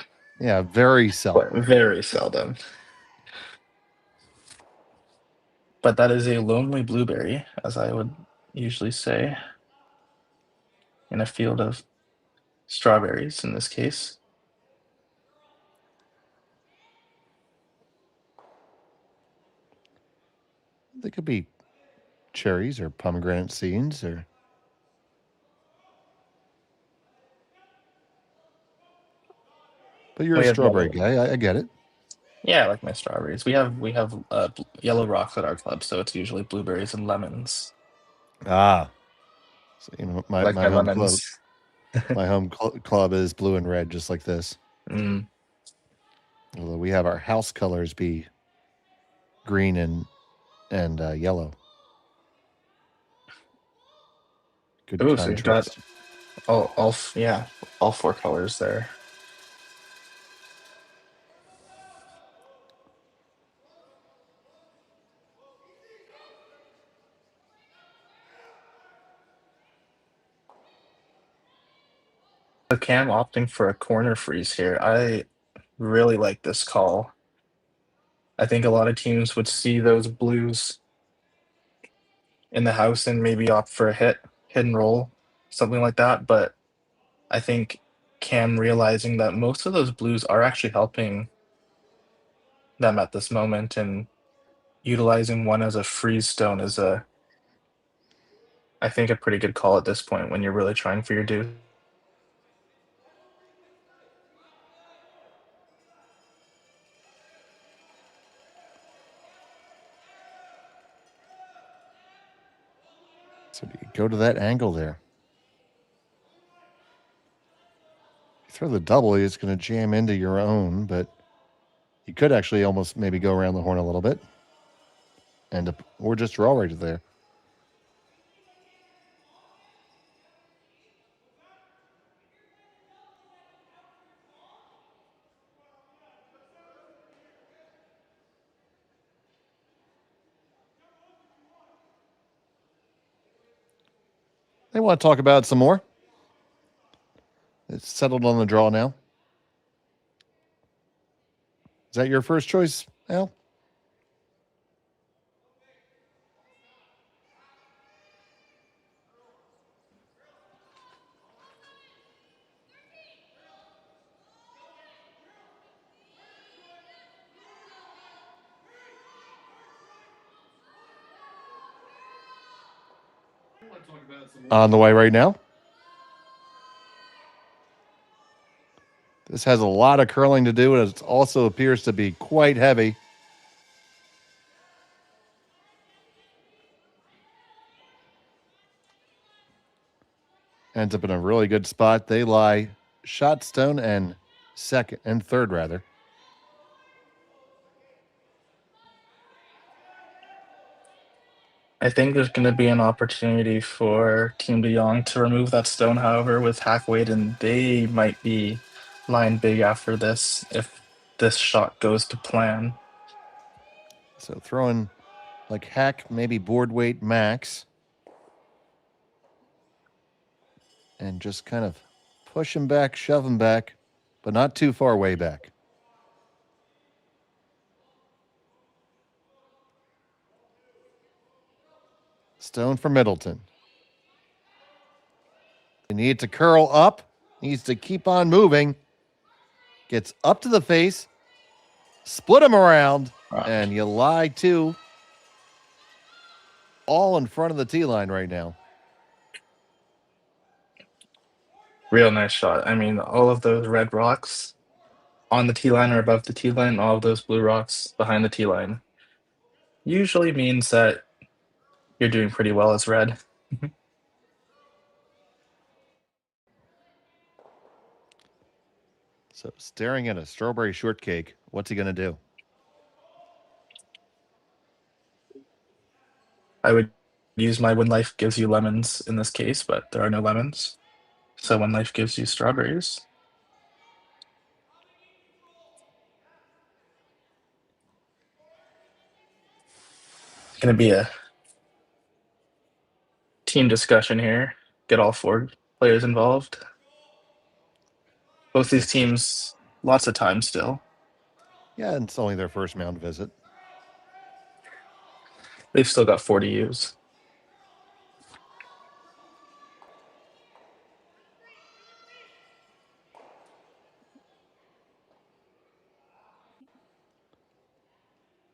Yeah, very seldom. But very seldom. But that is a lonely blueberry, as I would usually say, in a field of strawberries in this case. They could be cherries or pomegranate seeds or. But you're a strawberry guy. I get it. Yeah, I like my strawberries. We have yellow rocks at our club, so it's usually blueberries and lemons. Ah, so, you know, my home club. lemons. My home club is blue and red, just like this. Mm. Although we have our house colors be green and yellow. Good Ooh, so you've contrast. got all 4 colors there. So Cam opting for a corner freeze here. I really like this call. I think a lot of teams would see those blues in the house and maybe opt for a hit and roll, something like that. But I think Cam realizing that most of those blues are actually helping them at this moment, and utilizing one as a freeze stone is I think a pretty good call at this point when you're really trying for your deuce. So you go to that angle there. You throw the double, it's going to jam into your own, but you could actually almost maybe go around the horn a little bit. Or just draw right there. They want to talk about it some more. It's settled on the draw now. Is that your first choice, Al? On the way right now. This has a lot of curling to do, and it also appears to be quite heavy. Ends up in a really good spot. They lie shot stone and third rather. I think there's going to be an opportunity for Team De Jong to remove that stone, however, with hack weight, and they might be lying big after this if this shot goes to plan. So throwing like hack, maybe board weight max. And just kind of push him back, shove him back, but not too far way back. Stone for Middleton. He needs to curl up. Needs to keep on moving. Gets up to the face. Split him around. And you lie too. All in front of the tee line right now. Real nice shot. I mean, all of those red rocks on the tee line or above the tee line, all of those blue rocks behind the tee line usually means that you're doing pretty well as red. So staring at a strawberry shortcake, what's he going to do? I would use my when life gives you lemons in this case, but there are no lemons. So when life gives you strawberries. It's going to be a team discussion here. Get all 4 players involved. Both these teams, lots of time still. Yeah, and it's only their first mound visit. They've still got 4 to use.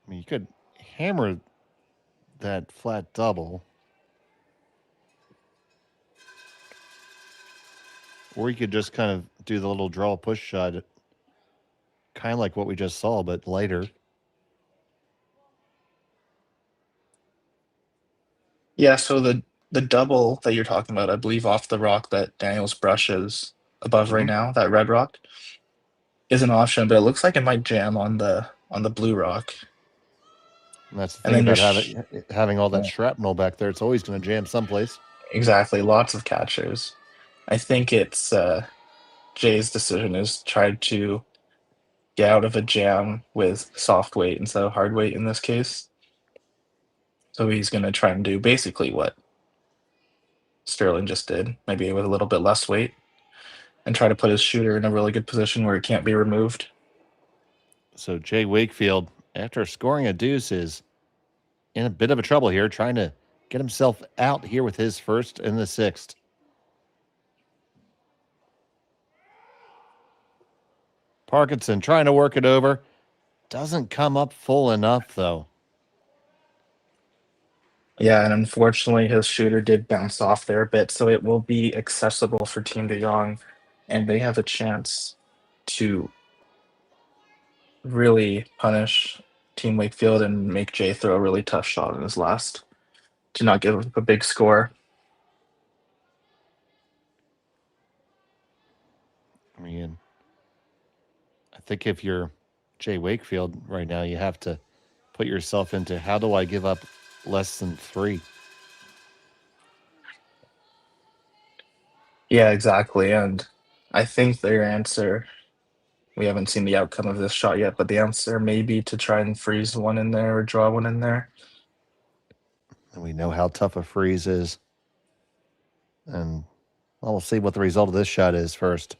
I mean, you could hammer that flat double. Or you could just kind of do the little draw push shot, kind of like what we just saw, but lighter. Yeah, so the double that you're talking about, I believe off the rock that Daniels brushes above right now, that red rock, is an option, but it looks like it might jam on the blue rock. And that's the thing about having all that shrapnel back there. It's always going to jam someplace. Exactly, lots of catchers. I think it's Jay's decision is try to get out of a jam with soft weight instead of hard weight in this case. So he's going to try and do basically what Sterling just did, maybe with a little bit less weight, and try to put his shooter in a really good position where he can't be removed. So Jay Wakefield, after scoring a deuce, is in a bit of a trouble here, trying to get himself out here with his first in the 6th. Parkinson trying to work it over. Doesn't come up full enough, though. Yeah, and unfortunately, his shooter did bounce off there a bit, so it will be accessible for Team De Jong, and they have a chance to really punish Team Wakefield and make Jay throw a really tough shot in his last to not give up a big score. I mean, I think if you're Jay Wakefield right now, you have to put yourself into how do I give up less than 3? Yeah, exactly. And I think their answer, we haven't seen the outcome of this shot yet, but the answer may be to try and freeze one in there or draw one in there. And we know how tough a freeze is. And well, we'll see what the result of this shot is first.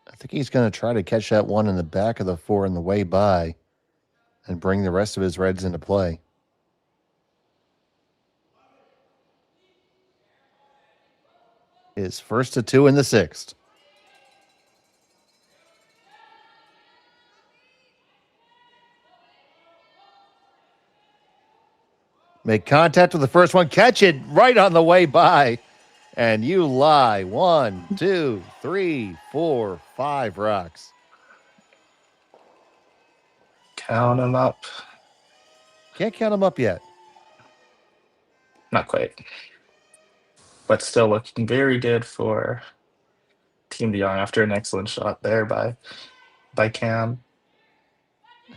I think he's going to try to catch that one in the back of the 4 on the way by and bring the rest of his reds into play. His first to 2 in the 6th. Make contact with the first one. Catch it right on the way by. And you lie. 1, 2, 3, 4, 5 rocks. Count them up. Can't count them up yet. Not quite. But still looking very good for Team De Jong after an excellent shot there by Cam.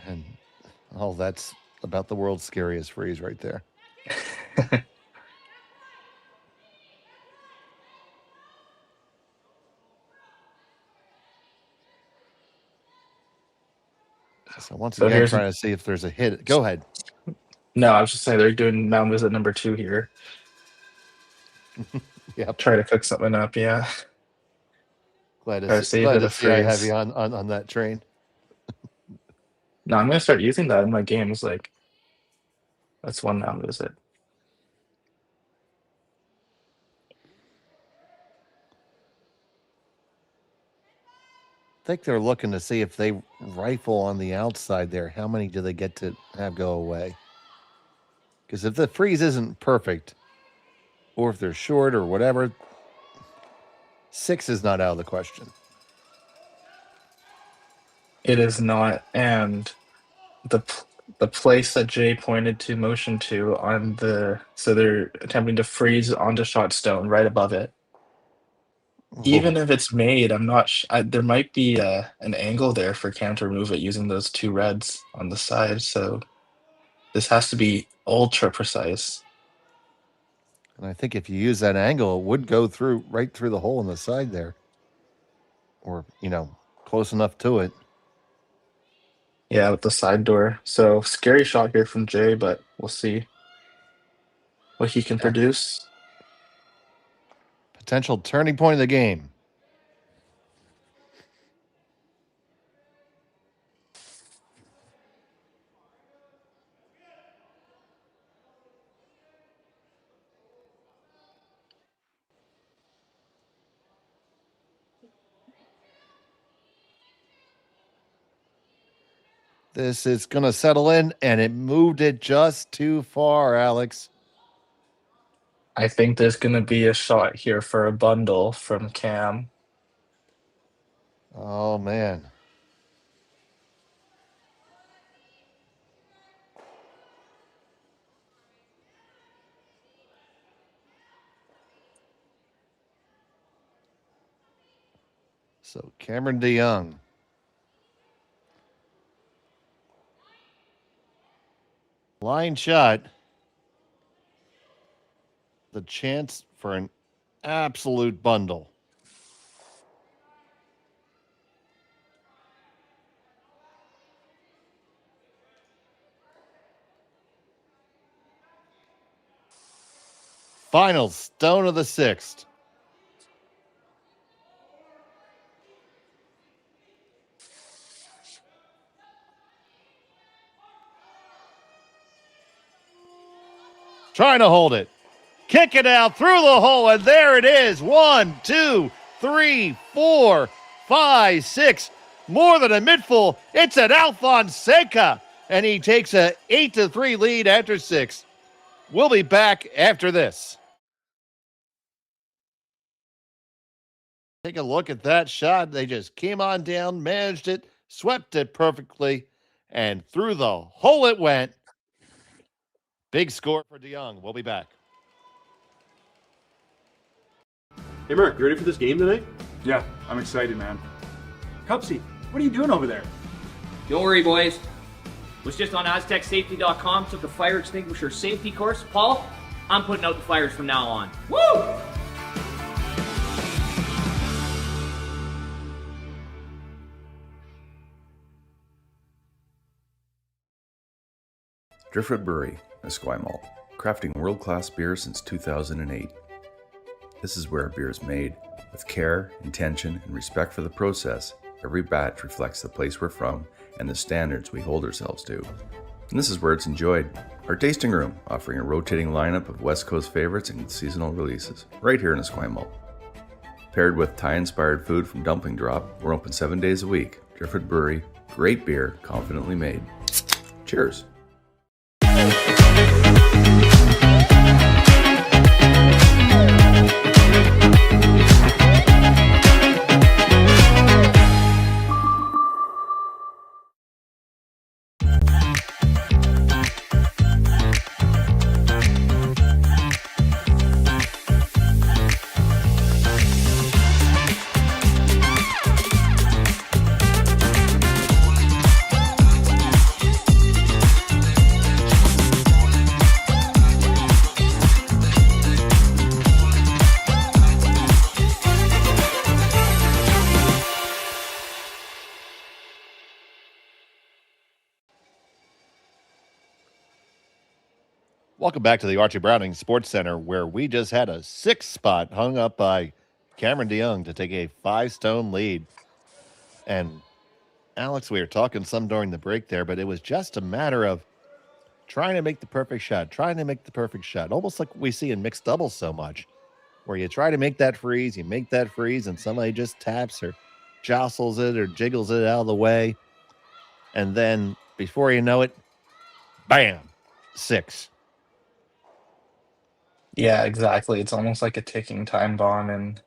And that's about the world's scariest freeze right there. So once again, here's trying to see if there's a hit. Go ahead. No, I was just saying they're doing mound visit number 2 here. Yeah. Try to cook something up, yeah. Glad to see I have you on that train. No, I'm going to start using that in my games. Like, that's one mound visit. I think they're looking to see if they rifle on the outside there. How many do they get to have go away? Because if the freeze isn't perfect, or if they're short or whatever, 6 is not out of the question. It is not, and the place that Jay pointed to motion to on so they're attempting to freeze onto shot stone right above it. Even if it's made, I'm not. There might be an angle there for Cam to remove it using those 2 reds on the side. So this has to be ultra precise. And I think if you use that angle, it would go right through the hole in the side there, or close enough to it. Yeah, with the side door. So scary shot here from Jay, but we'll see what he can produce. Potential turning point of the game. This is going to settle in, and it moved it just too far, Alex. I think there's going to be a shot here for a bundle from Cam. Oh, man. So Cameron De Jong. Line shot. The chance for an absolute bundle. Final stone of the 6th. Trying to hold it. Kick it out through the hole, and there it is. 1, 2, 3, 4, 5, 6. More than a midful. It's an Alfonseca, and he takes a 8-3 lead after 6. We'll be back after this. Take a look at that shot. They just came on down, managed it, swept it perfectly, and through the hole it went. Big score for De Jong. We'll be back. Hey, Mark, you ready for this game tonight? Yeah, I'm excited, man. Cupsy, what are you doing over there? Don't worry, boys. Was just on AztecSafety.com, took a fire extinguisher safety course. Paul, I'm putting out the fires from now on. Woo! Driftwood Brewery, Esquimalt, crafting world-class beer since 2008. This is where beer is made. With care, intention, and respect for the process, every batch reflects the place we're from and the standards we hold ourselves to. And this is where it's enjoyed. Our tasting room, offering a rotating lineup of West Coast favorites and seasonal releases, right here in Esquimalt. Paired with Thai-inspired food from Dumpling Drop, we're open 7 days a week. Driftwood Brewery, great beer, confidently made. Cheers. Welcome back to the Archie Browning Sports Center, where we just had a 6 spot hung up by Cameron DeYoung to take a 5-stone lead. And Alex, we were talking some during the break there, but it was just a matter of trying to make the perfect shot, almost like we see in mixed doubles so much, where you try to make that freeze, and somebody just taps or jostles it or jiggles it out of the way. And then before you know it, bam, 6. Yeah, exactly. It's almost like a ticking time bomb, and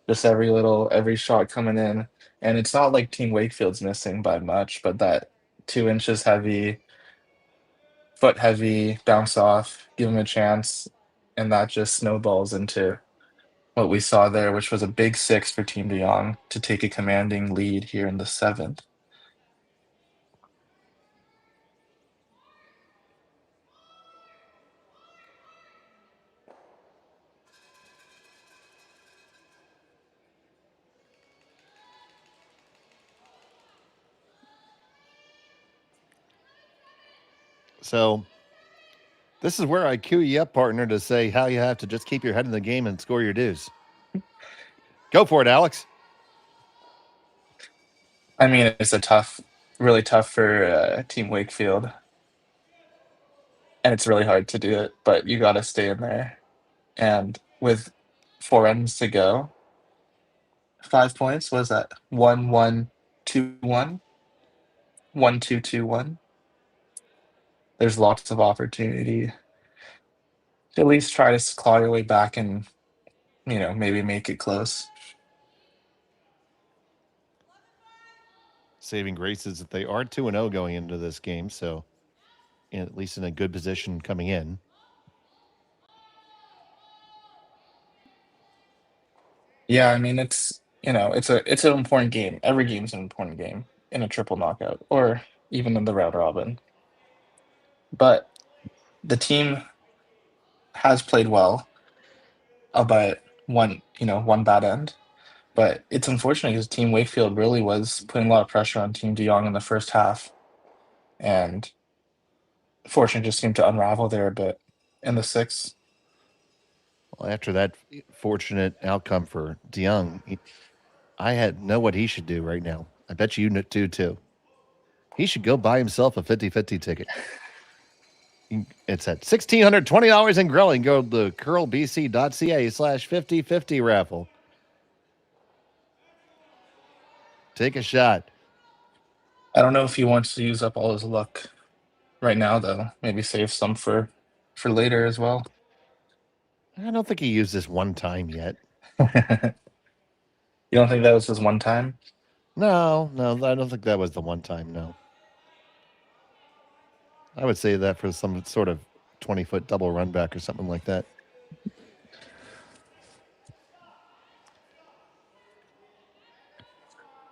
just every shot coming in. And it's not like Team Wakefield's missing by much, but that 2 inches heavy, foot heavy, bounce off, give him a chance, and that just snowballs into what we saw there, which was a big 6 for Team DeYoung to take a commanding lead here in the 7th. So this is where I cue you up, partner, to say how you have to just keep your head in the game and score your dues. Go for it, Alex. I mean, it's really tough for Team Wakefield. And it's really hard to do it, but you got to stay in there. And with 4 ends to go, 5 points, was that 1-1-2-1? 1-2-2-1? There's lots of opportunity to at least try to claw your way back and, maybe make it close. Saving grace is that they are 2-0 going into this game, so at least in a good position coming in. Yeah, I mean, it's an important game. Every game's an important game in a triple knockout or even in the round robin. But the team has played well, albeit one bad end. But it's unfortunate because Team Wakefield really was putting a lot of pressure on Team DeYoung in the first half. And fortune just seemed to unravel there a bit in the 6th. Well, after that fortunate outcome for DeYoung, I know what he should do right now. I bet you do too. He should go buy himself a 50-50 ticket. It's at $1,620 in grilling. Go to curlbc.ca/5050 raffle. Take a shot. I don't know if he wants to use up all his luck right now, though. Maybe save some for later as well. I don't think he used this one time yet. You don't think that was his one time? No, I don't think that was the one time, no. I would say that for some sort of 20-foot double run back or something like that.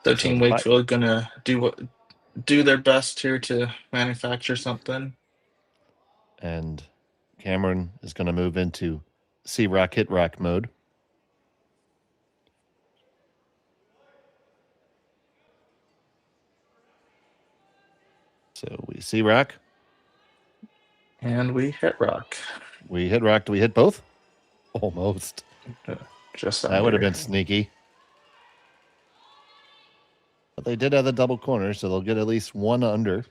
So Team Wakefield gonna do their best here to manufacture something. And Cameron is going to move into C-Rock Hit Rock mode. So we C-Rock. And we hit rock. We hit rock. Do we hit both? Almost. Just that would have been sneaky. But they did have the double corner, so they'll get at least one under.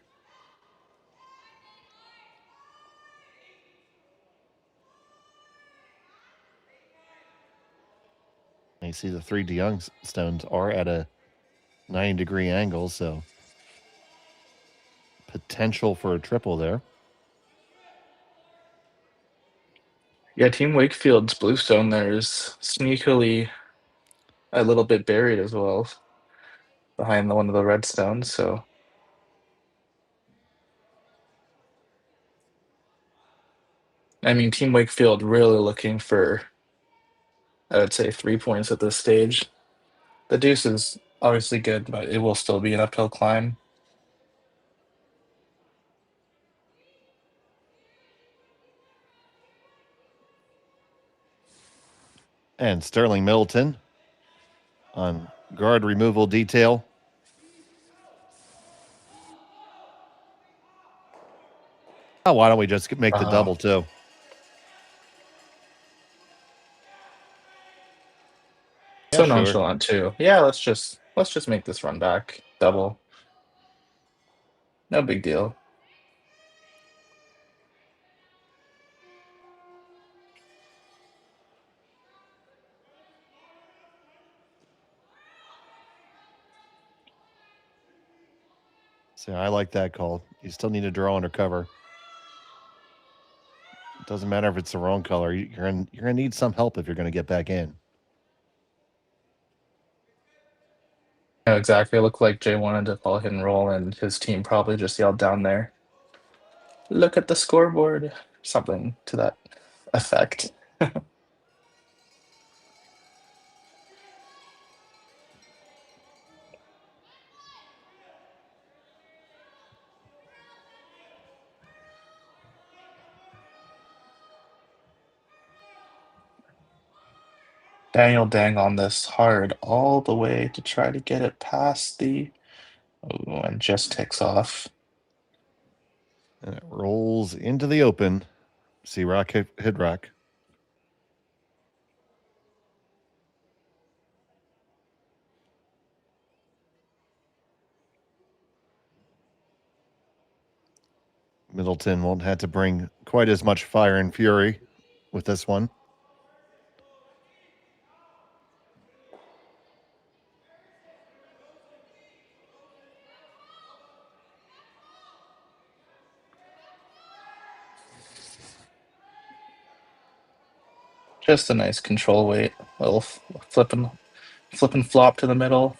And you see the 3 DeYoung stones are at a 90-degree angle, so potential for a triple there. Yeah, Team Wakefield's bluestone there is sneakily a little bit buried as well behind one of the red stones, so I mean, Team Wakefield really looking for, I would say, 3 points at this stage. The deuce is obviously good, but it will still be an uphill climb. And Sterling Middleton on guard removal detail. Oh, why don't we just make the double too? So Yeah, sure. nonchalant too. Yeah, let's just make this run back. Double. No big deal. So I like that call. You still need to draw under cover. It doesn't matter if it's the wrong color. You're gonna need some help if you're gonna get back in. Yeah, exactly. It looked like Jay wanted to call hit and roll, and his team probably just yelled down there, "Look at the scoreboard," something to that effect. Daniel Dang on this hard all the way to try to get it past the. Oh, and just ticks off. And it rolls into the open. See rock hit rock. Middleton won't have to bring quite as much fire and fury with this one. Just a nice control weight. Little flip and flop to the middle.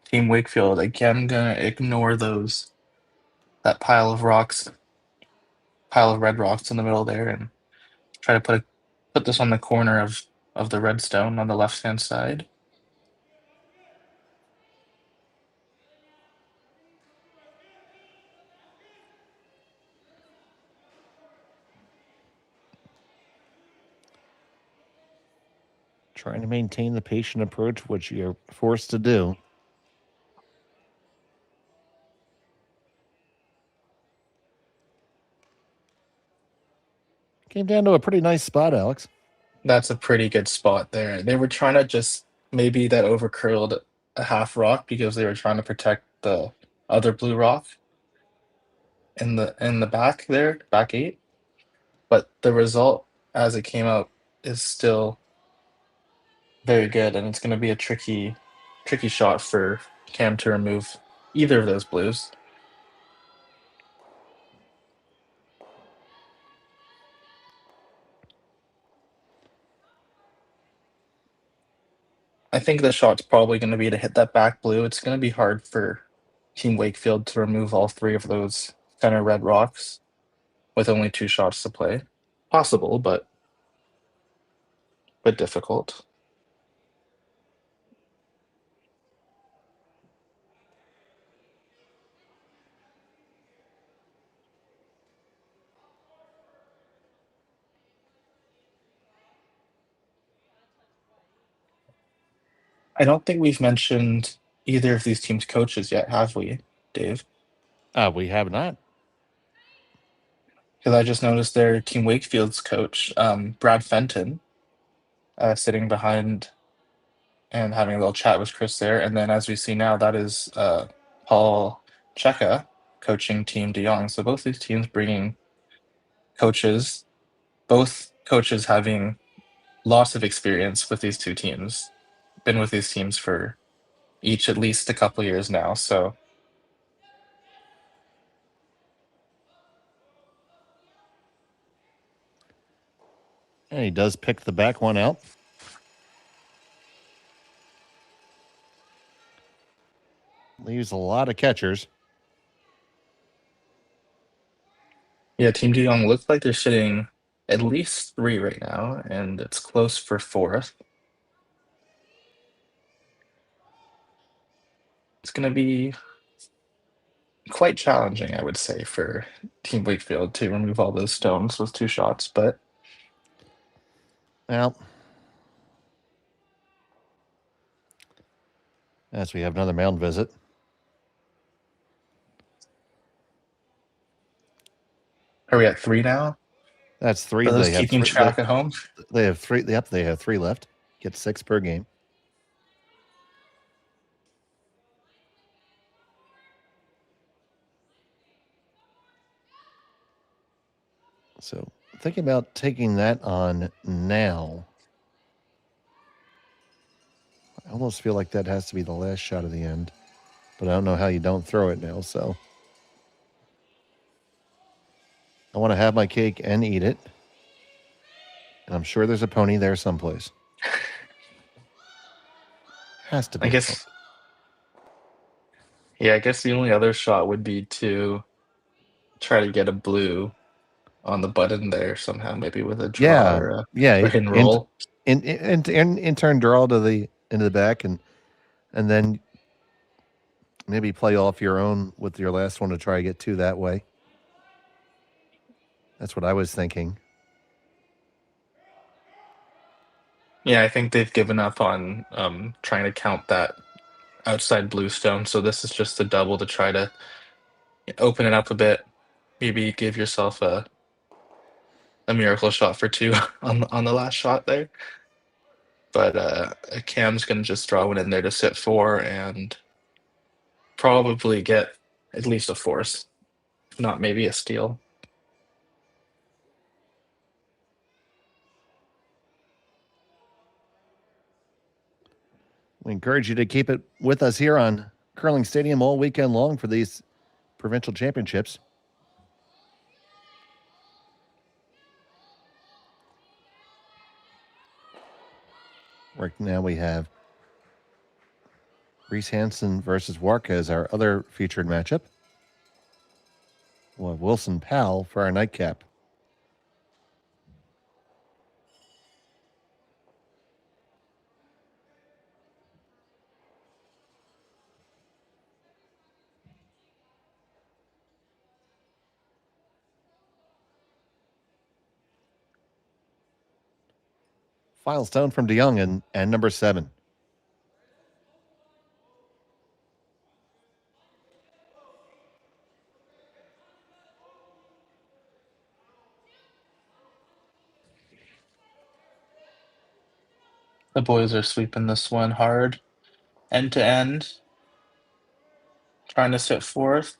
Team Wakefield again gonna ignore that pile of red rocks in the middle there, and try to put this on the corner of the red stone on the left hand side. Trying to maintain the patient approach, which you're forced to do. Came down to a pretty nice spot, Alex. That's a pretty good spot there. They were trying to just maybe that overcurled a half rock because they were trying to protect the other blue rock in the back there, back 8. But the result as it came out is still very good, and it's going to be a tricky shot for Cam to remove either of those blues. I think the shot's probably going to be to hit that back blue. It's going to be hard for Team Wakefield to remove all 3 of those center red rocks with only 2 shots to play. Possible, but difficult. I don't think we've mentioned either of these teams' coaches yet, have we, Dave? We have not. Because I just noticed their Team Wakefield's coach, Brad Fenton, sitting behind and having a little chat with Chris there. And then, as we see now, that is Paul Cheka coaching Team De Jong. So both these teams bringing coaches, both coaches having lots of experience with these 2 teams, been with these teams for each at least a couple years now. So and he does pick the back one out. Leaves a lot of catchers. yeah, Team De Jong looks like they're sitting at least 3 right now, and it's close for 4th. It's going to be quite challenging, I would say, for Team Wakefield to remove all those stones with 2 shots, but Well, as we have another mound visit. are we at 3 now? That's 3. For those They have keeping 3. track at home? They have 3. Yep, they have 3 left. Get 6 per game. So thinking about taking that on now. I almost feel like that has to be the last shot of the end, but I don't know how you don't throw it now. So I want to have my cake and eat it. And I'm sure there's a pony there someplace. Has to be. I guess. Yeah, I guess the only other shot would be to try to get a blue on the button there somehow, maybe with a draw or a hidden roll. In turn, draw to the into the back, and then maybe play off your own with your last one to try to get 2 that way. That's what I was thinking. Yeah, I think they've given up on trying to count that outside blue stone, so this is just a double to try to open it up a bit. Maybe give yourself a miracle shot for 2 on the last shot there. But Cam's going to just draw one in there to sit 4 and probably get at least a force, if not maybe a steal. We encourage you to keep it with us here on Curling Stadium all weekend long for these provincial championships. Right now we have Reese Hansen versus Warka as our other featured matchup. We'll have Wilson Powell for our nightcap. Final stone from DeYoung and number 7. The boys are sweeping this one hard, end to end, trying to sit 4th,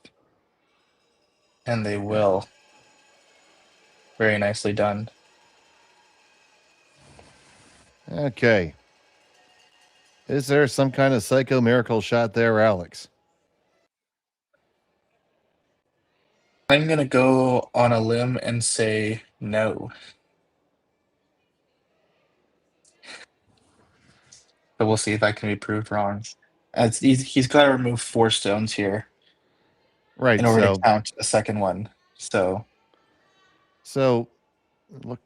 and they will. Very nicely done. Okay. Is there some kind of psycho miracle shot there, Alex? I'm going to go on a limb and say no. But we'll see if that can be proved wrong. As he's got to remove 4 stones here, right, in order to count a second one. So look,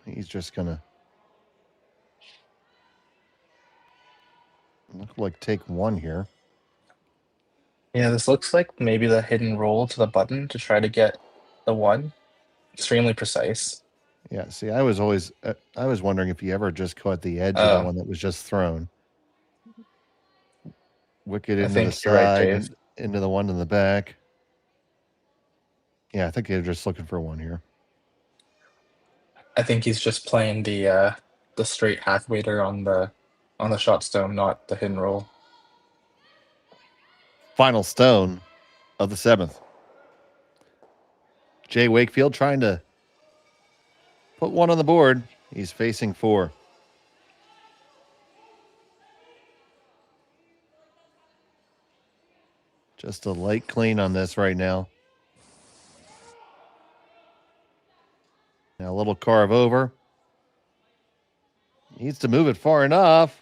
he's just gonna look like take 1 here. Yeah, this looks like maybe the hidden roll to the button to try to get the 1. Extremely precise. Yeah, see, I was wondering if you ever just caught the edge of the one that was just thrown. Wicket into the side, and into the one in the back. Yeah, I think they're just looking for 1 here. I think he's just playing the straight half waiter on the shot stone, not the hidden roll. Final stone of the 7th. Jay Wakefield trying to put 1 on the board. He's facing 4. Just a light clean on this right now. Now a little carve over. Needs to move it far enough.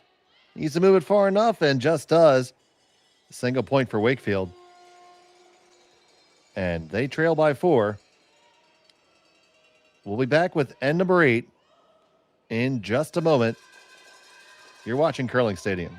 And just does. Single point for Wakefield. And they trail by 4. We'll be back with end number 8 in just a moment. You're watching Curling Stadium.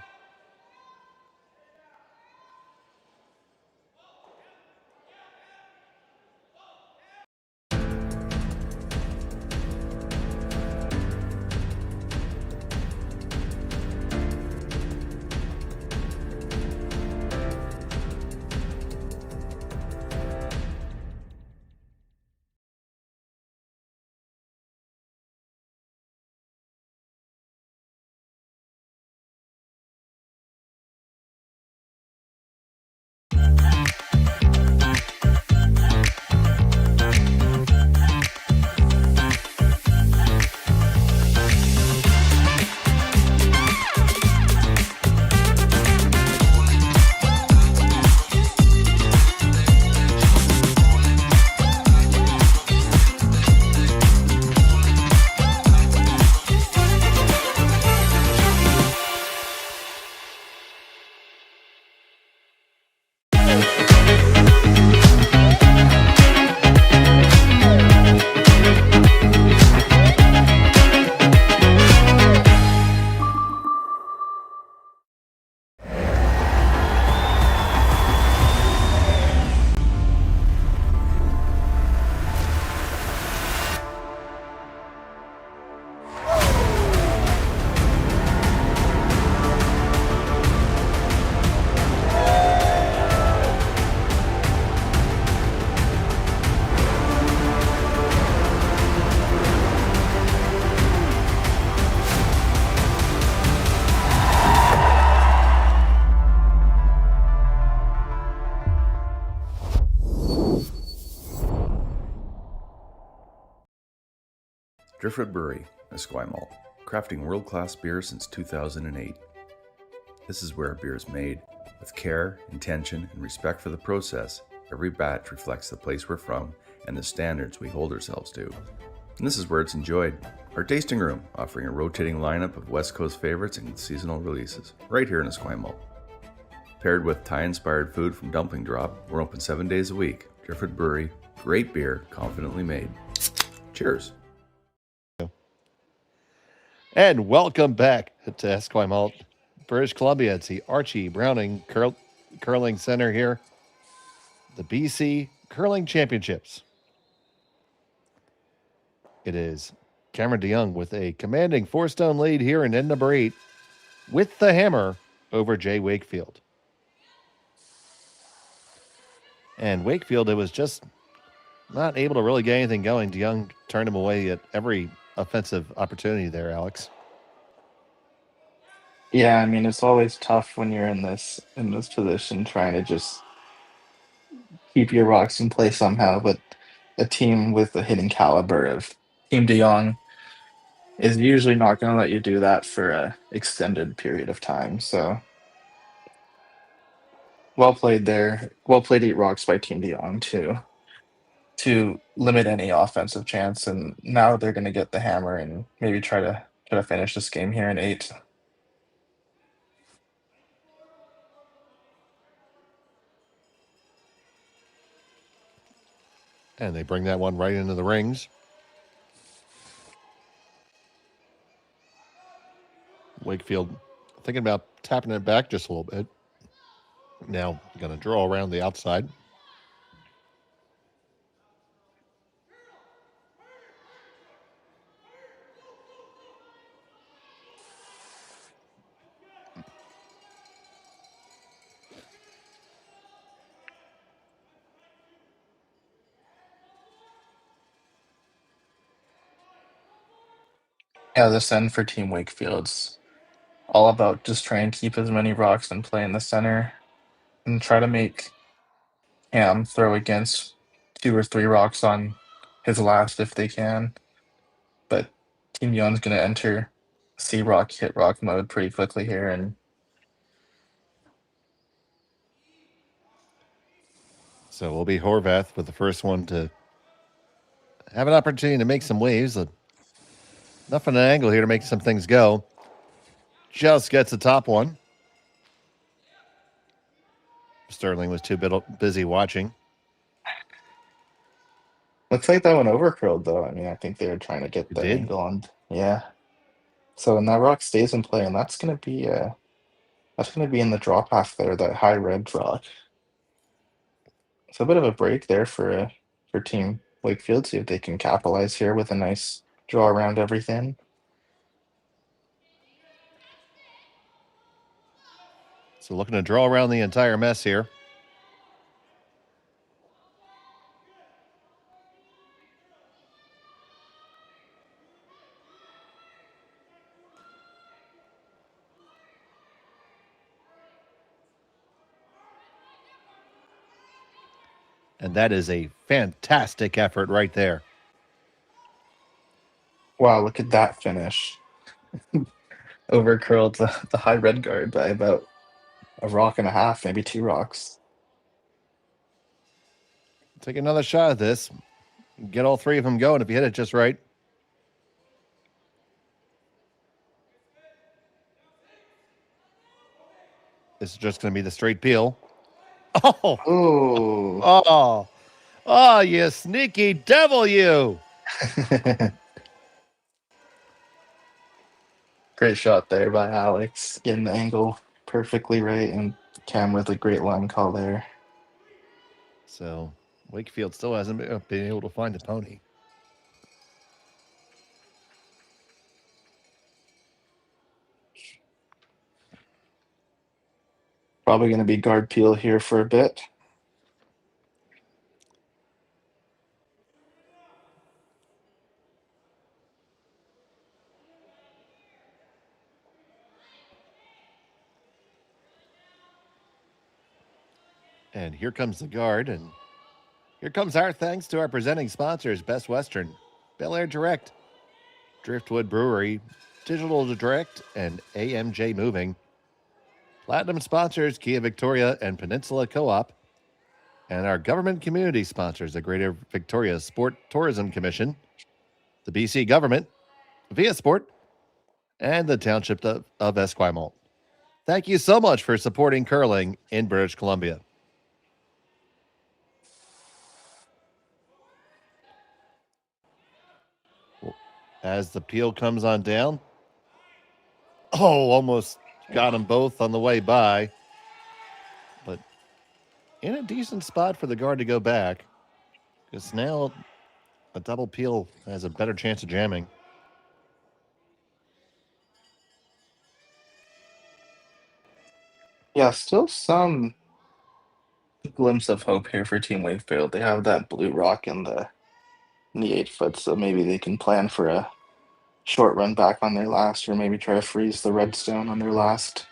Driftwood Brewery, Esquimalt, crafting world-class beer since 2008. This is where beer is made. With care, intention, and respect for the process, every batch reflects the place we're from and the standards we hold ourselves to. And this is where it's enjoyed. Our tasting room, offering a rotating lineup of West Coast favorites and seasonal releases, right here in Esquimalt. Paired with Thai-inspired food from Dumpling Drop, we're open 7 days a week. Driftwood Brewery, great beer, confidently made. Cheers. And welcome back to Esquimalt, British Columbia. It's the Archie Browning Curling Center here. The BC Curling Championships. It is Cameron DeYoung with a commanding 4-stone lead here in end number 8 with the hammer over Jay Wakefield. And Wakefield, it was just not able to really get anything going. DeYoung turned him away at every offensive opportunity there, Alex. Yeah, I mean it's always tough when you're in this position trying to just keep your rocks in play somehow, but a team with the hitting caliber of Team DeYoung is usually not going to let you do that for a extended period of time. So well played there. Well played 8 rocks by Team DeYoung to limit any offensive chance, and now they're going to get the hammer and maybe try to finish this game here in 8. And they bring that one right into the rings. Wakefield thinking about tapping it back just a little bit. Now going to draw around the outside. Yeah, this end for Team Wakefield's all about just trying to keep as many rocks in play in the center and try to make Cam throw against 2 or 3 rocks on his last if they can. But Team Young's going to enter C rock, hit rock mode pretty quickly here. And So it will be Horvath with the first one to have an opportunity to make some waves. Enough of an angle here to make some things go. Just gets the top one. Sterling was too busy watching. looks like that one overcurled though. I mean, I think they were trying to get the angle on. Yeah. So when that rock stays in play, and that's gonna be in the draw path there, that high red rock. It's a bit of a break there for Team Wakefield. See if they can capitalize here with a nice draw around everything. So looking to draw around the entire mess here. And that is a fantastic effort right there. Wow, look at that finish. Overcurled the high red guard by about a rock and a half, maybe 2 rocks. Take another shot at this. Get all 3 of them going if you hit it just right. This is just going to be the straight peel. Oh! Oh, you sneaky devil, you! Great shot there by Alex, getting the angle perfectly right, and Cam with a great line call there. So Wakefield still hasn't been able to find the pony. Probably going to be guard peel here for a bit. And here comes the guard, and here comes our thanks to our presenting sponsors, Best Western, Bel Air Direct, Driftwood Brewery, Digital Direct, and AMJ Moving. Platinum sponsors Kia Victoria and Peninsula Co-op. And our government community sponsors the Greater Victoria Sport Tourism Commission, the BC government, Via Sport, and the Township of Esquimalt. Thank you so much for supporting curling in British Columbia. As the peel comes on down, almost got them both on the way by, but in a decent spot for the guard to go back, because now a double peel has a better chance of jamming. Yeah, still some glimpse of hope here for Team Wakefield. They have that blue rock in the 8 foot, so maybe they can plan for a short run back on their last, or maybe try to freeze the redstone on their last.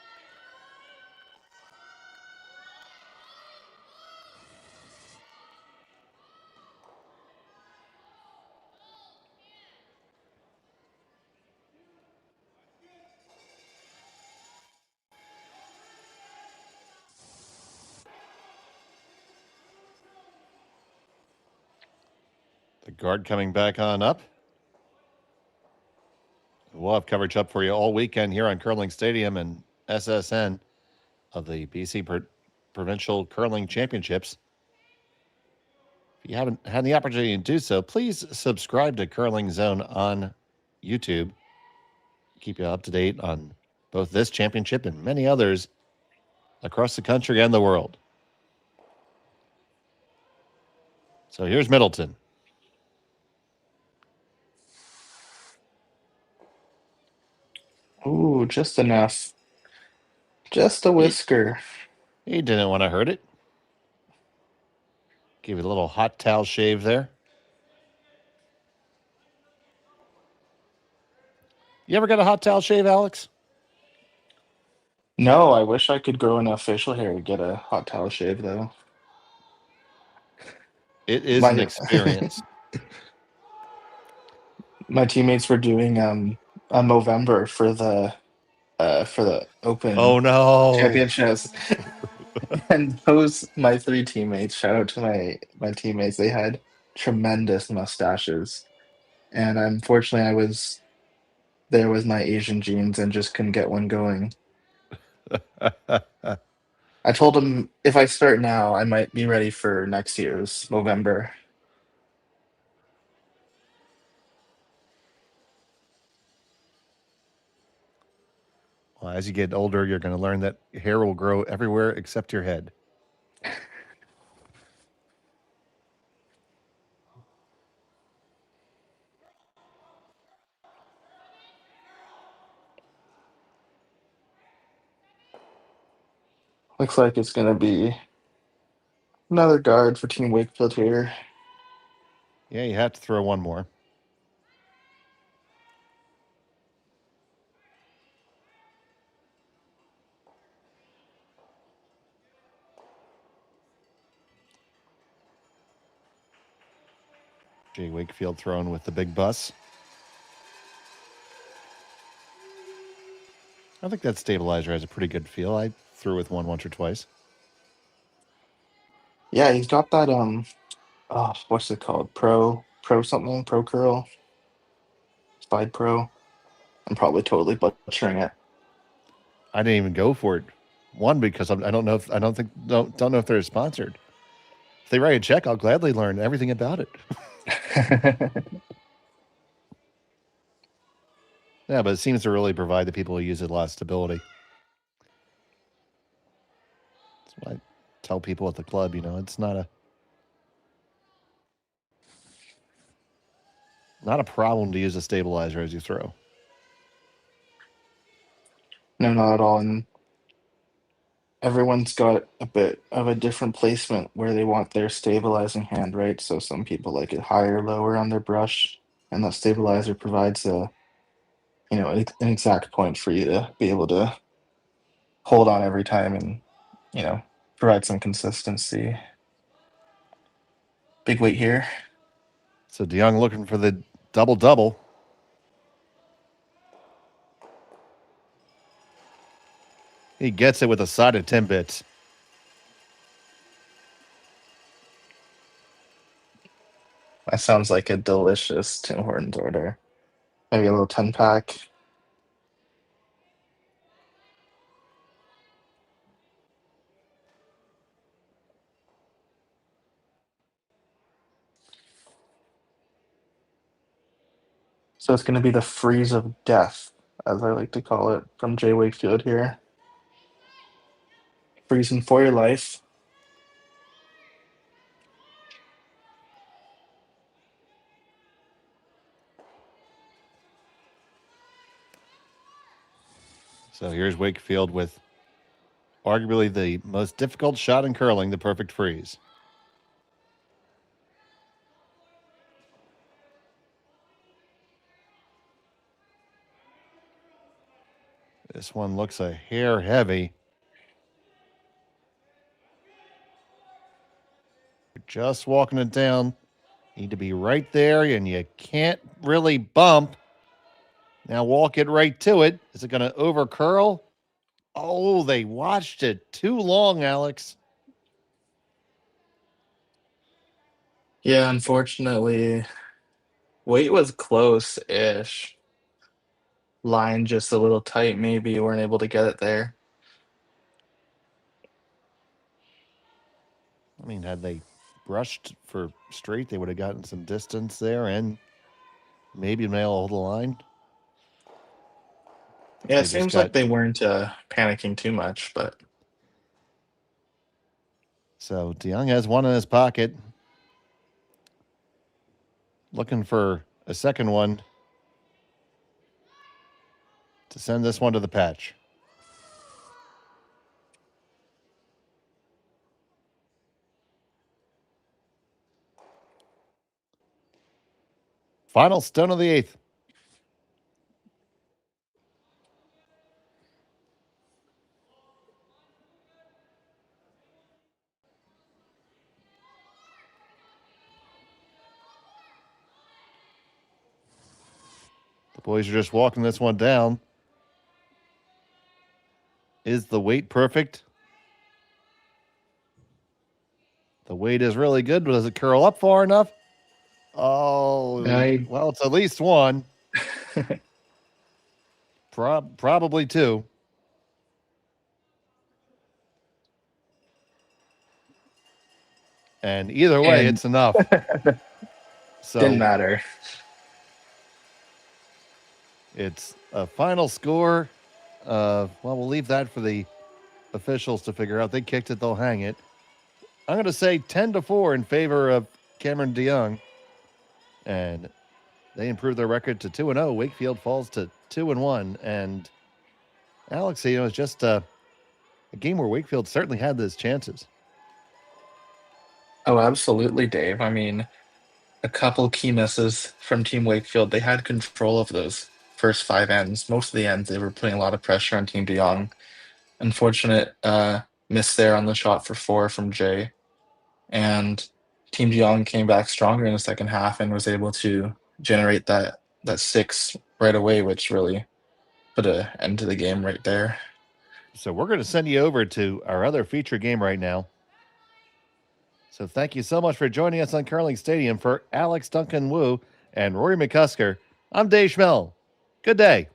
The guard coming back on up. We'll have coverage up for you all weekend here on Curling Stadium and SSN of the BC Provincial Curling Championships. If you haven't had the opportunity to do so, please subscribe to Curling Zone on YouTube. Keep you up to date on both this championship and many others across the country and the world. So here's Middleton. Ooh, just enough. Just a whisker. He didn't want to hurt it. Give it a little hot towel shave there. You ever got a hot towel shave, Alex? No, I wish I could grow enough facial hair to get a hot towel shave, though. It is an experience. My teammates were doing a Movember for the Open Championships. And my 3 teammates, shout out to my teammates, they had tremendous mustaches. And unfortunately there was my Asian genes and just couldn't get one going. I told them if I start now, I might be ready for next year's Movember. Well, as you get older, you're going to learn that hair will grow everywhere except your head. Looks like it's going to be another guard for Team Wakefield here. Yeah, you have to throw one more. Jay Wakefield thrown with the big bus. I think that stabilizer has a pretty good feel. I threw with one once or twice. Yeah, he's got that what's it called? Pro something? Pro curl? Slide Pro? I'm probably totally butchering it. I didn't even go for it. One, because I don't know if they're sponsored. If they write a check, I'll gladly learn everything about it. Yeah, but it seems to really provide the people who use it a lot of stability. That's what I tell people at the club, it's not a problem to use a stabilizer as you throw. No, not at all. And everyone's got a bit of a different placement where they want their stabilizing hand, right? So some people like it higher, lower on their brush, and that stabilizer provides an exact point for you to be able to hold on every time and, provide some consistency. Big weight here. So DeYoung looking for the double-double. He gets it with a side of Timbits. That sounds like a delicious Tim Hortons order. Maybe a little 10-pack. So it's going to be the freeze of death, as I like to call it, from Jay Wakefield here. Freezing for your life. So here's Wakefield with arguably the most difficult shot in curling, the perfect freeze. This one looks a hair heavy. You're just walking it down. Need to be right there, and you can't really bump. Now walk it right to it. Is it going to over curl? Oh, they watched it too long, Alex. Yeah, unfortunately, weight was close-ish. Line just a little tight, maybe. Weren't able to get it there. I mean, had they brushed for straight, they would have gotten some distance there and maybe been able to hold the line. Yeah, it seems like they weren't panicking too much, but... So DeYoung has one in his pocket. Looking for a second one to send this one to the patch. Final stone of the 8th. The boys are just walking this one down. Is the weight perfect? The weight is really good, but does it curl up far enough? Oh, well, it's at least one. Probably two. And either way, it's enough. So didn't matter. It's a final score. Well, we'll leave that for the officials to figure out. They kicked it, they'll hang it. I'm going to say 10-4 in favor of Cameron DeYoung. And they improve their record to 2-0. Wakefield falls to 2-1. And Alex, it's just a game where Wakefield certainly had those chances. Oh, absolutely, Dave. I mean, a couple key misses from Team Wakefield. They had control of those first 5 ends. Most of the ends, they were putting a lot of pressure on Team DeYoung. Unfortunate miss there on the shot for 4 from Jay. And Team DeYoung came back stronger in the second half and was able to generate that 6 right away, which really put an end to the game right there. So we're going to send you over to our other feature game right now. So thank you so much for joining us on Curling Stadium. For Alex Duncan Wu and Rory McCusker, I'm Dave Schmel. Good day.